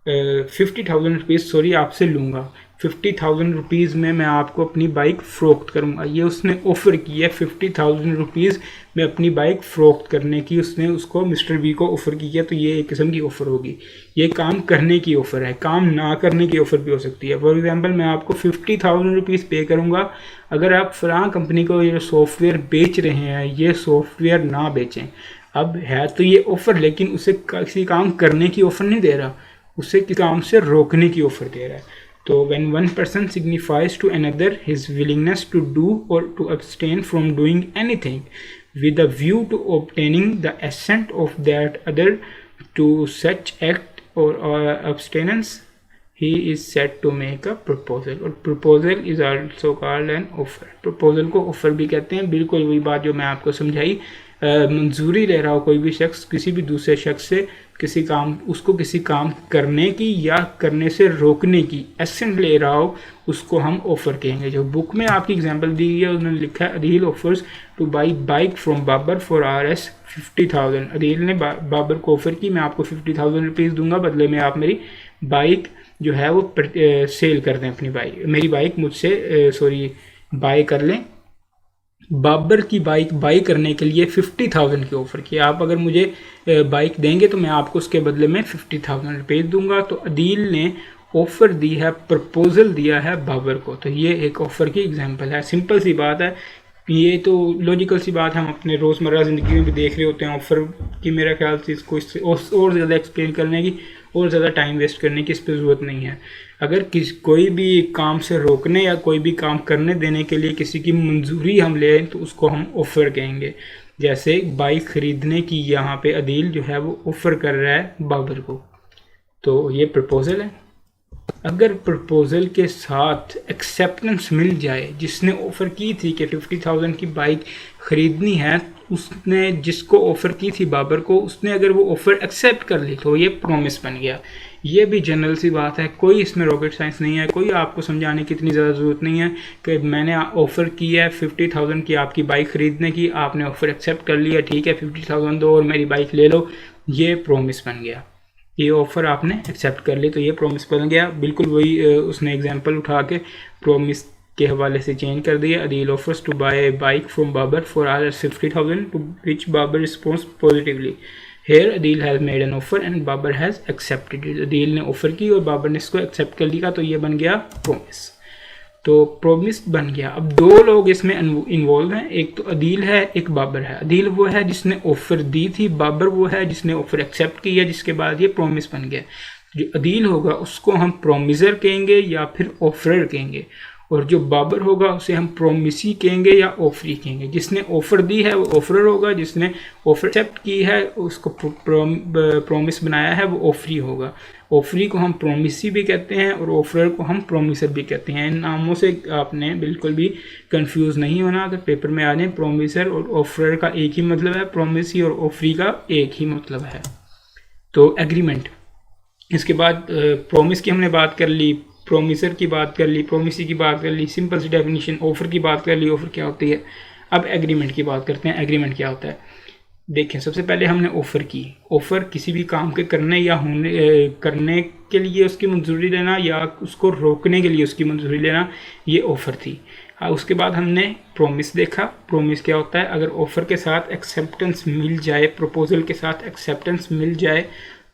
50,000 रुपीज़ सॉरी आपसे लूँगा, 50,000 रुपीज़ में मैं आपको अपनी बाइक फ़रोख्त करूँगा। ये उसने ऑफ़र की है, 50,000 रुपीज़ में अपनी बाइक फ़रोख्त करने की उसने उसको मिस्टर बी को ऑफ़र की है। तो ये एक किस्म की ऑफ़र होगी, ये काम करने की ऑफ़र है, काम ना करने की ऑफ़र भी हो सकती है। फॉर एग्ज़ाम्पल मैं आपको 50,000 रुपीज़ पे करूँगा अगर आप फ़लाँ कंपनी को ये सॉफ्टवेयर बेच रहे हैं, ये सॉफ्टवेयर ना बेचें। अब है तो ये ऑफ़र, लेकिन उसे किसी काम करने की ऑफ़र नहीं दे रहा, उसे किसी काम से रोकने की ऑफ़र दे रहा है। तो when one person signifies to another his willingness to do or to abstain from doing anything with a view to obtaining the assent of that other to such act or abstinence, he is said to make a proposal। और proposal is also called an offer। proposal को offer भी कहते हैं। बिल्कुल वही बात जो मैं आपको समझाई, मंजूरी ले रहा हो कोई भी शख्स किसी भी दूसरे शख्स से किसी काम, उसको किसी काम करने की या करने से रोकने की एसेंट ले रहा हो, उसको हम ऑफ़र कहेंगे। जो बुक में आपकी एग्जांपल दी है उन्होंने लिखा है Adeel offers to buy bike from Babar for Rs 50,000। Adeel ने बाबर को ऑफ़र की, मैं आपको 50,000 रुपीज़ दूंगा, बदले में आप मेरी बाइक जो है वो सेल कर दें, अपनी बाइक, मेरी बाइक मुझसे बाय कर लें। बाबर की बाइक बाई करने के लिए 50,000 की ऑफ़र की। आप अगर मुझे बाइक देंगे तो मैं आपको उसके बदले में 50,000 रुपये दूंगा। तो अदील ने ऑफ़र दी है, प्रपोजल दिया है बाबर को। तो ये एक ऑफ़र की एग्जांपल है। सिंपल सी बात है, ये तो लॉजिकल सी बात हम अपने रोज़मर्रा ज़िंदगी में भी देख रहे होते हैं ऑफ़र की। मेरा ख्याल से इसको और ज़्यादा एक्सप्लेन करने की और ज़्यादा टाइम वेस्ट करने की इस पर ज़रूरत नहीं है। अगर कोई भी काम से रोकने या कोई भी काम करने देने के लिए किसी की मंजूरी हम लें तो उसको हम ऑफ़र कहेंगे। जैसे बाइक ख़रीदने की यहाँ पे अदील जो है वो ऑफ़र कर रहा है बाबर को, तो ये प्रपोज़ल है। अगर प्रपोज़ल के साथ एक्सेप्टेंस मिल जाए, जिसने ऑफ़र की थी कि 50,000 की बाइक ख़रीदनी है, उसने जिसको ऑफ़र की थी बाबर को, उसने अगर वो ऑफ़र एक्सेप्ट कर ली तो ये प्रॉमिस बन गया। ये भी जनरल सी बात है, कोई इसमें रॉकेट साइंस नहीं है, कोई आपको समझाने की इतनी ज़्यादा ज़रूरत नहीं है कि मैंने ऑफ़र की है 50,000 की आपकी बाइक ख़रीदने की, आपने ऑफ़र एक्सेप्ट कर लिया, ठीक है 50,000 दो और मेरी बाइक ले लो, ये प्रॉमिस बन गया। ये ऑफ़र आपने एक्सेप्ट कर ली तो ये प्रॉमिस बन गया। बिल्कुल वही उसने एग्जांपल उठा के प्रॉमिस के हवाले से चेंज कर दिया। Adeel offers to buy a bike from Babar for Rs 50,000 to which Babar response positively. Here Adeel has made an offer and Babar has accepted it. Adeel ने ऑफ़र की और बाबर ने इसको एक्सेप्ट कर लिया, तो ये बन गया प्रॉमिस। तो प्रॉमिस बन गया। अब दो लोग इसमें इन्वॉल्व हैं, एक तो अदील है, एक बाबर है। अदील वो है जिसने ऑफ़र दी थी, बाबर वो है जिसने ऑफ़र एक्सेप्ट किया, जिसके बाद ये प्रॉमिस बन गया। जो अदील होगा उसको हम प्रॉमिसर कहेंगे या फिर ऑफरर कहेंगे, और जो बाबर होगा उसे हम प्रॉमिसी कहेंगे या ऑफरी कहेंगे। जिसने ऑफ़र दी है वो ऑफरर होगा, जिसने ऑफर एक्सेप्ट की है उसको प्रॉमिस बनाया है वो ऑफरी होगा। ऑफरी को हम प्रॉमिसी भी कहते हैं और ऑफरर को हम प्रॉमिसर भी कहते हैं। इन नामों से आपने बिल्कुल भी कंफ्यूज नहीं होना। अगर पेपर में आ जाए, प्रॉमिसर और ऑफरर का एक ही मतलब है, प्रॉमिसी और ऑफरी का एक ही मतलब है। तो एग्रीमेंट, इसके बाद प्रॉमिस की हमने बात कर ली, प्रॉमिसर की बात कर ली, प्रॉमिसी की बात कर ली, सिंपल सी डेफिनेशन, ऑफर की बात कर ली, ऑफर क्या होती है। अब एग्रीमेंट की बात करते हैं। एग्रीमेंट क्या होता है, देखें सबसे पहले हमने ऑफ़र की। ऑफ़र किसी भी काम के करने या करने के लिए उसकी मंजूरी लेना या उसको रोकने के लिए उसकी मंजूरी लेना, ये ऑफ़र थी। उसके बाद हमने प्रॉमिस देखा। प्रॉमिस क्या होता है, अगर ऑफ़र के साथ एक्सेप्टेंस मिल जाए, प्रपोजल के साथ एक्सेप्टेंस मिल जाए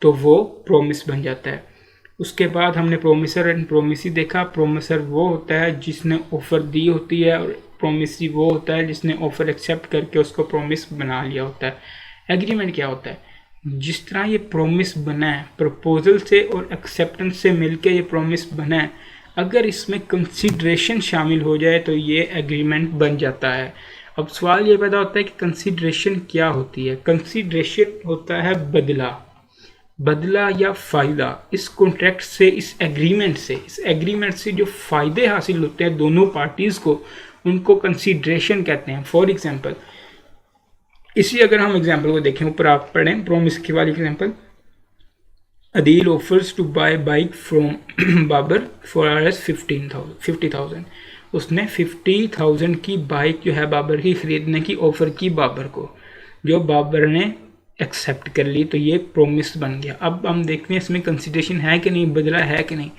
तो वो प्रॉमिस बन जाता है। उसके बाद हमने प्रॉमिसर एंड प्रॉमिसी देखा। प्रॉमिसर वो होता है जिसने ऑफ़र दी होती है और प्रॉमिसी वो होता है जिसने ऑफ़र एक्सेप्ट करके उसको प्रॉमिस बना लिया होता है। एग्रीमेंट क्या होता है, जिस तरह ये प्रॉमिस बना है, प्रपोजल से और एक्सेप्टेंस से मिलके ये प्रॉमिस बना है, अगर इसमें कंसीडरेशन शामिल हो जाए तो ये एग्रीमेंट बन जाता है। अब सवाल ये पैदा होता है कि कंसीडरेशन क्या होती है। कंसीडरेशन होता है बदला या फ़ायदा। इस कॉन्ट्रैक्ट से, इस एग्रीमेंट से जो फ़ायदे हासिल होते हैं दोनों पार्टीज़ को, उनको कंसीडरेशन कहते हैं। फॉर एग्जांपल, इसी अगर हम एग्जांपल को देखें, ऊपर आप पढ़ें प्रॉमिस की वाली example, Adeel offers to buy bike from Babar for R S 50,000। उसने 50,000 की बाइक जो है बाबर की ख़रीदने की ऑफ़र की बाबर को, जो बाबर ने एक्सेप्ट कर ली। तो ये प्रोमिस बन गया। अब हम देखते हैं इसमें कंसिडरेशन है कि नहीं, बदला है कि नहीं।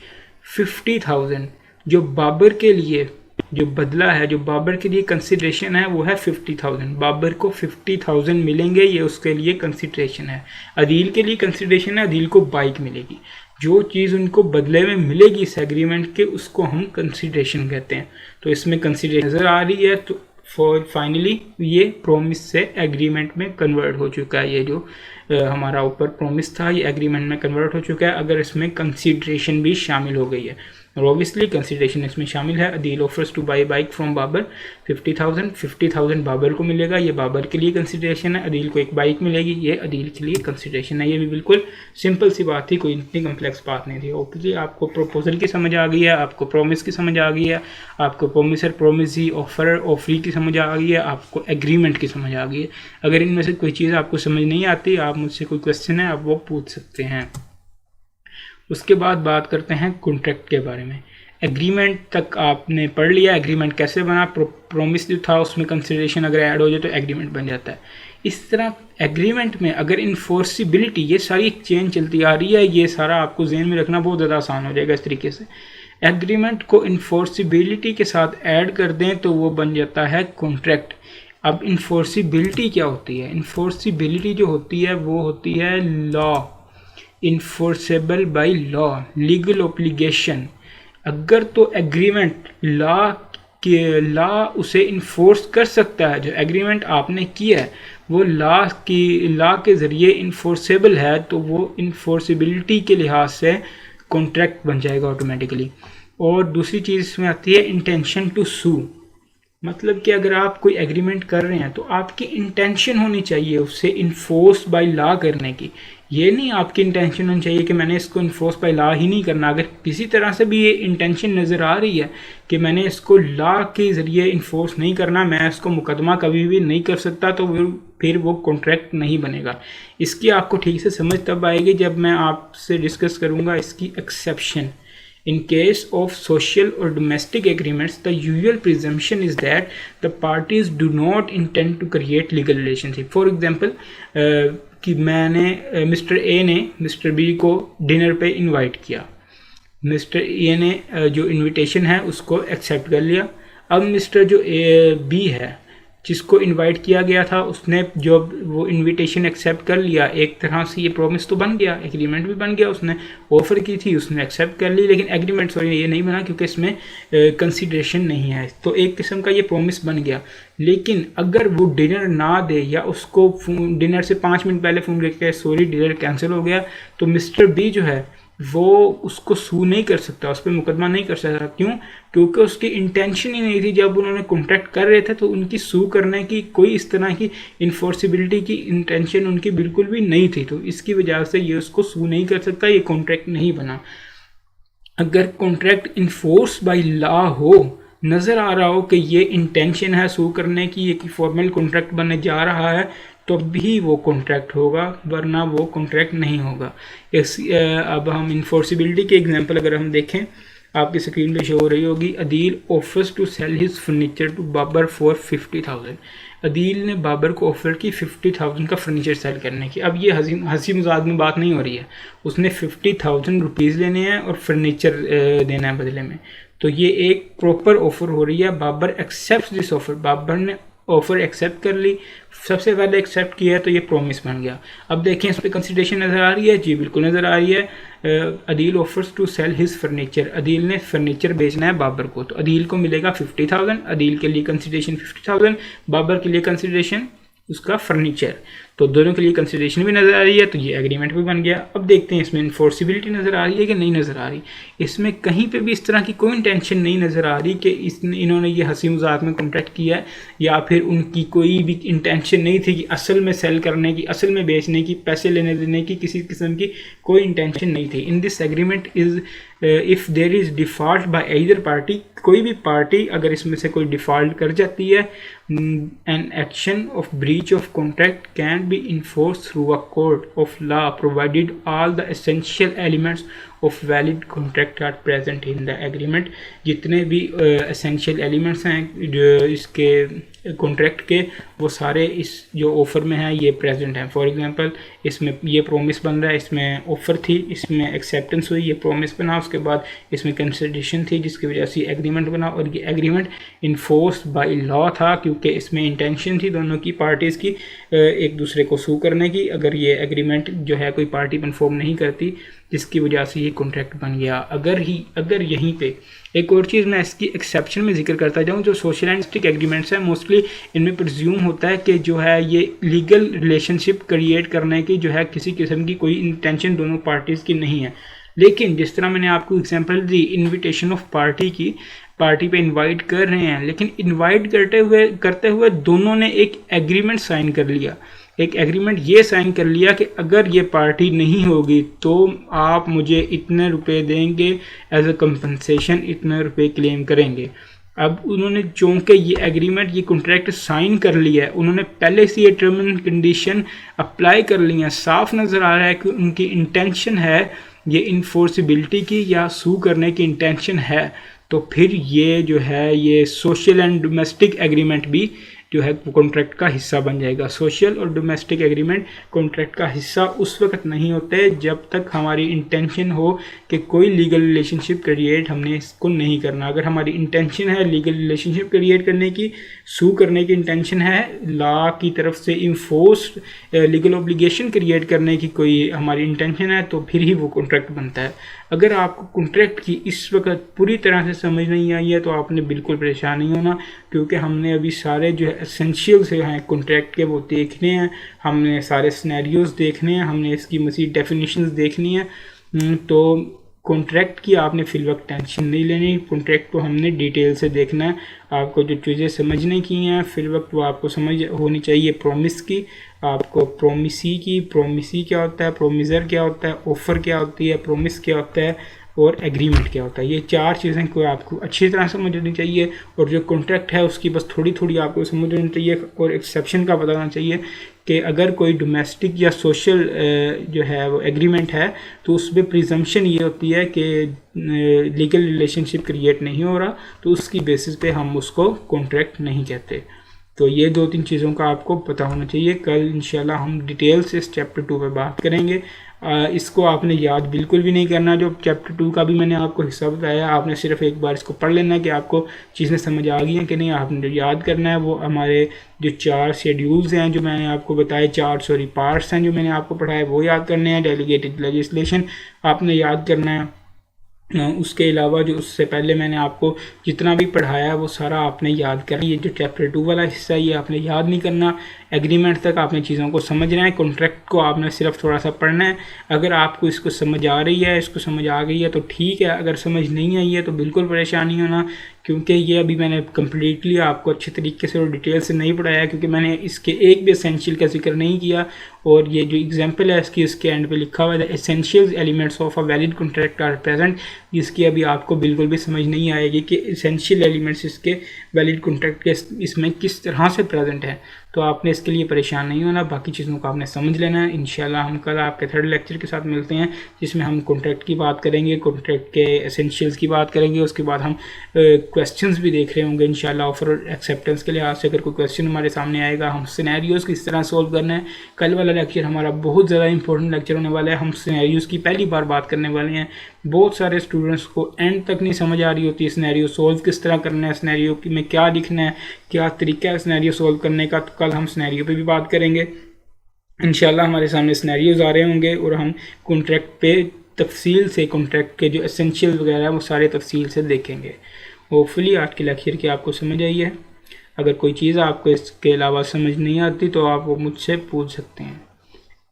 50,000 जो बाबर के लिए जो बदला है, जो बाबर के लिए कंसिडरेशन है, वो है 50,000। बाबर को 50,000 मिलेंगे, ये उसके लिए कंसिडरेशन है। अदील के लिए कंसिडरेशन है, अदील को बाइक मिलेगी। जो चीज़ उनको बदले में मिलेगी इस एग्रीमेंट के, उसको हम कंसिडरेशन कहते हैं। तो इसमें कंसिडरेशन नज़र आ रही है। तो फॉर फाइनली ये प्रोमिस से एग्रीमेंट में कन्वर्ट हो चुका है। ये जो हमारा ऊपर प्रोमिस था, ये एग्रीमेंट में कन्वर्ट हो चुका है अगर इसमें कंसिडरेशन भी शामिल हो गई है। और ऑब्वियसली कंसिडरेशन इसमें शामिल है। Adeel offers to buy bike from Babar 50,000 Babar को मिलेगा, ये बाबर के लिए कंसिडरेशन है। अदील को एक बाइक मिलेगी, ये अदील के लिए कंसिडरेशन है। ये भी बिल्कुल सिंपल सी बात थी, कोई इतनी कम्प्लेक्स बात नहीं थी। ओके, आपको प्रपोजल की समझ आ गई है, आपको प्रोमिस की समझ आ गई है, आपको प्रोमिसर प्रोमिसी ऑफर ऑफरी की समझ आ गई है, आपको एग्रीमेंट की समझ आ गई है। अगर इनमें से कोई चीज़ आपको समझ नहीं आती, आप मुझसे कोई क्वेश्चन है आप वो पूछ सकते हैं। उसके बाद बात करते हैं कॉन्ट्रैक्ट के बारे में। एग्रीमेंट तक आपने पढ़ लिया, एग्रीमेंट कैसे बना, प्रोमिस जो था उसमें कंसिडरेशन अगर ऐड हो जाए तो एग्रीमेंट बन जाता है। इस तरह एग्रीमेंट में अगर इन्फोर्सिबिलिटी, ये सारी एक चेन चलती आ रही है, ये सारा आपको ज़हन में रखना बहुत ज़्यादा आसान हो जाएगा। इस तरीके से एग्रीमेंट को इन्फोर्सिबिलिटी के साथ ऐड कर दें तो वो बन जाता है कॉन्ट्रैक्ट। अब इन्फोर्सिबिलिटी क्या होती है? इन्फोर्सिबिलिटी जो होती है वो होती है law, enforceable by law, legal obligation. अगर तो एग्रीमेंट लॉ उसे इन्फोर्स कर सकता है, जो एग्रीमेंट आपने किया है वो लॉ के ज़रिए इन्फोर्सेबल है, तो वो इन्फोर्सिबिलिटी के लिहाज से कॉन्ट्रैक्ट बन जाएगा ऑटोमेटिकली। और दूसरी चीज़ इसमें आती है इंटेंशन टू सू। मतलब कि अगर आप कोई एग्रीमेंट कर रहे हैं तो आपकी इंटेंशन होनी चाहिए उससे इन्फोर्स बाय लॉ करने की। ये नहीं आपकी इंटेंशन होनी चाहिए कि मैंने इसको इन्फोर्स बाय लॉ ही नहीं करना। अगर किसी तरह से भी ये इंटेंशन नज़र आ रही है कि मैंने इसको लॉ के ज़रिए इन्फोर्स नहीं करना, मैं इसको मुकदमा कभी भी नहीं कर सकता, तो फिर वो कॉन्ट्रैक्ट नहीं बनेगा। इसकी आपको ठीक से समझ तब आएगी जब मैं आपसे डिस्कस करूँगा इसकी exception. In case of social or domestic agreements, the usual presumption is that the parties do not intend to create legal relationship. For example, कि मैंने मिस्टर ए ने मिस्टर बी को डिनर पे इनवाइट किया, mister A ने जो invitation है उसको एक्सेप्ट कर लिया। अब मिस्टर जो बी है जिसको इनवाइट किया गया था, उसने जो वो इनविटेशन एक्सेप्ट कर लिया, एक तरह से ये प्रॉमिस तो बन गया, एग्रीमेंट भी बन गया। उसने ऑफ़र की थी, उसने एक्सेप्ट कर ली, लेकिन एग्रीमेंट ये नहीं बना क्योंकि इसमें कंसिडरेशन नहीं है। तो एक किस्म का ये प्रॉमिस बन गया। लेकिन अगर वो डिनर ना दे या उसको डिनर से 5 मिनट पहले फ़ोन करके सॉरी डिनर कैंसिल हो गया, तो मिस्टर बी जो है वो उसको सू नहीं कर सकता, उस पर मुकदमा नहीं कर सकता। क्यों? क्योंकि उसकी इंटेंशन ही नहीं थी। जब उन्होंने कॉन्ट्रैक्ट कर रहे थे तो उनकी सू करने की कोई इस तरह की इन्फोर्सिबिलिटी की इंटेंशन उनकी बिल्कुल भी नहीं थी। तो इसकी वजह से ये उसको सू नहीं कर सकता, ये कॉन्ट्रैक्ट नहीं बना। अगर कॉन्ट्रैक्ट इन्फोर्स बाय लॉ हो, नज़र आ रहा हो कि ये इंटेंशन है सू करने की, ये कि फॉर्मल कॉन्ट्रैक्ट बनने जा रहा है, तो भी वो कॉन्ट्रैक्ट होगा, वरना वो कॉन्ट्रैक्ट नहीं होगा। अब हम इन्फोर्सिबिलिटी के एग्जांपल अगर हम देखें, आपकी स्क्रीन पे शो हो रही होगी। Adeel offers to sell his furniture to Babar for 50,000। Adeel ने बाबर को ऑफर की 50,000 का फर्नीचर सेल करने की। अब ये हंसी मजाक में बात नहीं हो रही है, उसने 50,000 रुपीज़ लेने हैं और फर्नीचर देना है बदले में। तो ये एक प्रॉपर ऑफर हो रही है। Babar accept this offer, Babar ने ऑफर एक्सेप्ट कर ली, सबसे पहले एक्सेप्ट किया है, तो ये प्रॉमिस बन गया। अब देखें इस पर कंसिडरेशन नज़र आ रही है? जी बिल्कुल नज़र आ रही है। Adeel offers to sell his furniture, Adeel ने फर्नीचर बेचना है बाबर को, तो अदील को मिलेगा 50,000। अदील के लिए कंसिडरेशन 50,000, बाबर के लिए कंसिडरेशन उसका फर्नीचर। तो दोनों के लिए कंसिडरेशन भी नज़र आ रही है, तो ये एग्रीमेंट भी बन गया। अब देखते हैं इसमें इन्फोर्सिबिलिटी नज़र आ रही है कि नहीं नज़र आ रही। इसमें कहीं पे भी इस तरह की कोई इंटेंशन नहीं नज़र आ रही कि इन्होंने ये हंसी मजाक में कॉन्ट्रैक्ट किया है, या फिर उनकी कोई भी इंटेंशन नहीं थी कि असल में सेल करने की, असल में बेचने की, पैसे लेने देने की, किसी किस्म की कोई इंटेंशन नहीं थी। In this agreement is if there is default by either party, कोई भी पार्टी अगर इसमें से कोई डिफ़ॉल्ट कर जाती है, an action of breach of contract can be enforced through a court of law provided all the essential elements of valid contract are present in the agreement। जितने भी essential elements हैं जो इसके कॉन्ट्रैक्ट के, वो सारे इस जो ऑफ़र में है ये प्रेजेंट हैं। फॉर एग्जांपल इसमें ये प्रॉमिस बन रहा है, इसमें ऑफ़र थी, इसमें एक्सेप्टेंस हुई, ये प्रॉमिस बना, उसके बाद इसमें कंसिडरेशन थी जिसकी वजह से एग्रीमेंट बना, और ये एग्रीमेंट इन्फोर्स बाय लॉ था क्योंकि इसमें इंटेंशन थी दोनों की पार्टीज़ की एक दूसरे को सू करने की। अगर ये एग्रीमेंट जो है कोई पार्टी कन्फर्म नहीं करती जिसकी वजह से ये कॉन्ट्रैक्ट बन गया। अगर यहीं पे एक और चीज़ मैं इसकी एक्सेप्शन में जिक्र करता जाऊँ, जो सोशल एंड स्टिक एग्रीमेंट्स हैं मोस्टली इनमें प्रिज्यूम होता है कि जो है ये लीगल रिलेशनशिप क्रिएट करने की जो है किसी किस्म की कोई इंटेंशन दोनों पार्टीज़ की नहीं है। लेकिन जिस तरह मैंने आपको example the invitation of party की, पार्टी पे इनवाइट कर रहे हैं, लेकिन इनवाइट करते हुए दोनों ने एक एग्रीमेंट साइन कर लिया। एक एग्रीमेंट ये साइन कर लिया कि अगर ये पार्टी नहीं होगी तो आप मुझे इतने रुपए देंगे एज अ कंपनसेशन, इतने रुपए क्लेम करेंगे। अब उन्होंने चूँकि ये एग्रीमेंट, ये कॉन्ट्रैक्ट साइन कर लिया है, उन्होंने पहले से ये टर्म एंड कंडीशन अप्लाई कर ली हैं। साफ नज़र आ रहा है कि उनकी इंटेंशन है ये इन्फोर्सिबिलिटी की या सू करने की इंटेंशन है। तो फिर ये जो है ये सोशल एंड डोमेस्टिक एग्रीमेंट भी जो है कॉन्ट्रैक्ट का हिस्सा बन जाएगा। सोशल और डोमेस्टिक एग्रीमेंट कॉन्ट्रैक्ट का हिस्सा उस वक्त नहीं होते जब तक हमारी इंटेंशन हो कि कोई लीगल रिलेशनशिप क्रिएट हमने इसको नहीं करना। अगर हमारी इंटेंशन है लीगल रिलेशनशिप क्रिएट करने की, सू करने की इंटेंशन है, लॉ की तरफ से इन्फोर्स्ड लीगल ऑब्लिगेशन क्रिएट करने की कोई हमारी इंटेंशन है, तो फिर ही वो कॉन्ट्रैक्ट बनता है। अगर आपको कॉन्ट्रैक्ट की इस वक्त पूरी तरह से समझ नहीं आई है तो आपने बिल्कुल परेशान नहीं होना, क्योंकि हमने अभी सारे जो है एसेंशियल्स हैं कॉन्ट्रैक्ट के वो देखने हैं, हमने सारे सिनेरियोज देखने हैं, हमने इसकी मज़ीद डेफिनेशंस देखनी है। तो कॉन्ट्रैक्ट की आपने फिल वक्त टेंशन नहीं लेनी, कॉन्ट्रैक्ट को हमने डिटेल से देखना है। आपको जो चीज़ें समझने की हैं फिल वक्त वो आपको समझ होनी चाहिए। प्रॉमिस की, आपको प्रोमिसी क्या होता है, प्रोमिजर क्या होता है, ऑफ़र क्या होती है, प्रॉमिस क्या होता है और एग्रीमेंट क्या होता है। ये चार चीज़ें को आपको अच्छी तरह समझनी चाहिए, और जो कॉन्ट्रैक्ट है उसकी बस थोड़ी थोड़ी आपको समझनी चाहिए, और एक्सेप्शन का बताना चाहिए कि अगर कोई डोमेस्टिक या सोशल जो है वो एग्रीमेंट है तो उसमें प्रिजम्पशन ये होती है कि लीगल रिलेशनशिप क्रिएट नहीं हो रहा, तो उसकी बेसिस पे हम उसको कॉन्ट्रैक्ट नहीं कहते। तो ये 2-3 चीज़ों का आपको पता होना चाहिए। कल इंशाल्लाह हम डिटेल से इस चैप्टर 2 पे बात करेंगे। इसको आपने याद बिल्कुल भी नहीं करना, जो चैप्टर 2 का भी मैंने आपको हिस्सा बताया, आपने सिर्फ एक बार इसको पढ़ लेना है कि आपको चीज़ें समझ आ गई हैं कि नहीं। आपने जो याद करना है वो हमारे जो 4 शेड्यूल्स हैं जो मैंने आपको बताए, 4 पार्ट्स हैं जो मैंने आपको पढ़ाए, वो याद करने हैं। डेलीगेटेड लेजिस्लेशन आपने याद करना है। उसके अलावा जो उससे पहले मैंने आपको जितना भी पढ़ाया वो सारा आपने याद करना। ये जो चैप्टर 2 वाला हिस्सा है ये आपने याद नहीं करना, एग्रीमेंट तक आपने चीज़ों को समझना है, कॉन्ट्रैक्ट को आपने सिर्फ थोड़ा सा पढ़ना है। अगर आपको इसको समझ आ रही है, इसको समझ आ गई है तो ठीक है, अगर समझ नहीं आई है तो बिल्कुल परेशान नहीं होना, क्योंकि ये अभी मैंने कम्प्लीटली आपको अच्छे तरीके से और डिटेल से नहीं पढ़ाया, क्योंकि मैंने इसके एक भी एसेंशियल का जिक्र नहीं किया। और ये जो एग्जांपल है इसकी, इसके एंड पे लिखा हुआ है the essential elements of a valid contract are present, जिसकी अभी आपको बिल्कुल भी समझ नहीं आएगी कि एसेंशियल एलिमेंट्स इसके वैलिड कॉन्ट्रैक्ट के इसमें किस तरह से प्रेजेंट है। तो आपने इसके लिए परेशान नहीं होना, बाकी चीज़ों को आपने समझ लेना है। इंशाल्लाह हम कल आपके 3rd लेक्चर के साथ मिलते हैं, जिसमें हम कॉन्ट्रैक्ट की बात करेंगे, कॉन्ट्रैक्ट के एसेंशियल्स की बात करेंगे। उसके बाद हम क्वेश्चंस भी देख रहे होंगे इंशाल्लाह। ऑफर और एक्सेप्टेंस के लिहाज से अगर कोई क्वेश्चन हमारे सामने आएगा, हम सिनेरियोज़ किस तरह सोल्व करना है। कल वाला लेक्चर हमारा बहुत ज़्यादा इंपॉर्टेंट लेक्चर होने वाला है। हम सिनेरियोज़ की पहली बार बात करने वाले हैं। बहुत सारे स्टूडेंट्स को एंड तक नहीं समझ आ रही होती है सिनेरियो सोल्व किस तरह करना है, सिनेरियो में क्या लिखना है, क्या तरीका है सिनेरियो सोल्व करने का। तो कल हम सिनेरियो पे भी बात करेंगे इंशाल्लाह। हमारे सामने सिनेरियोज आ रहे होंगे और हम कॉन्ट्रैक्ट पे तफसील से, कॉन्ट्रैक्ट के जो एसेंशियल वगैरह है वो सारे तफसील से देखेंगे। होपफुली आज के लेक्चर की आपको समझ आई है। अगर कोई चीज़ आपको इसके अलावा समझ नहीं आती तो आप वो मुझसे पूछ सकते हैं।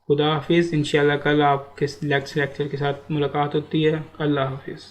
खुदा हाफिज़। इंशाल्लाह कल आपके नेक्स्ट लेक्चर के साथ मुलाकात होती है। अल्लाह हाफिज़।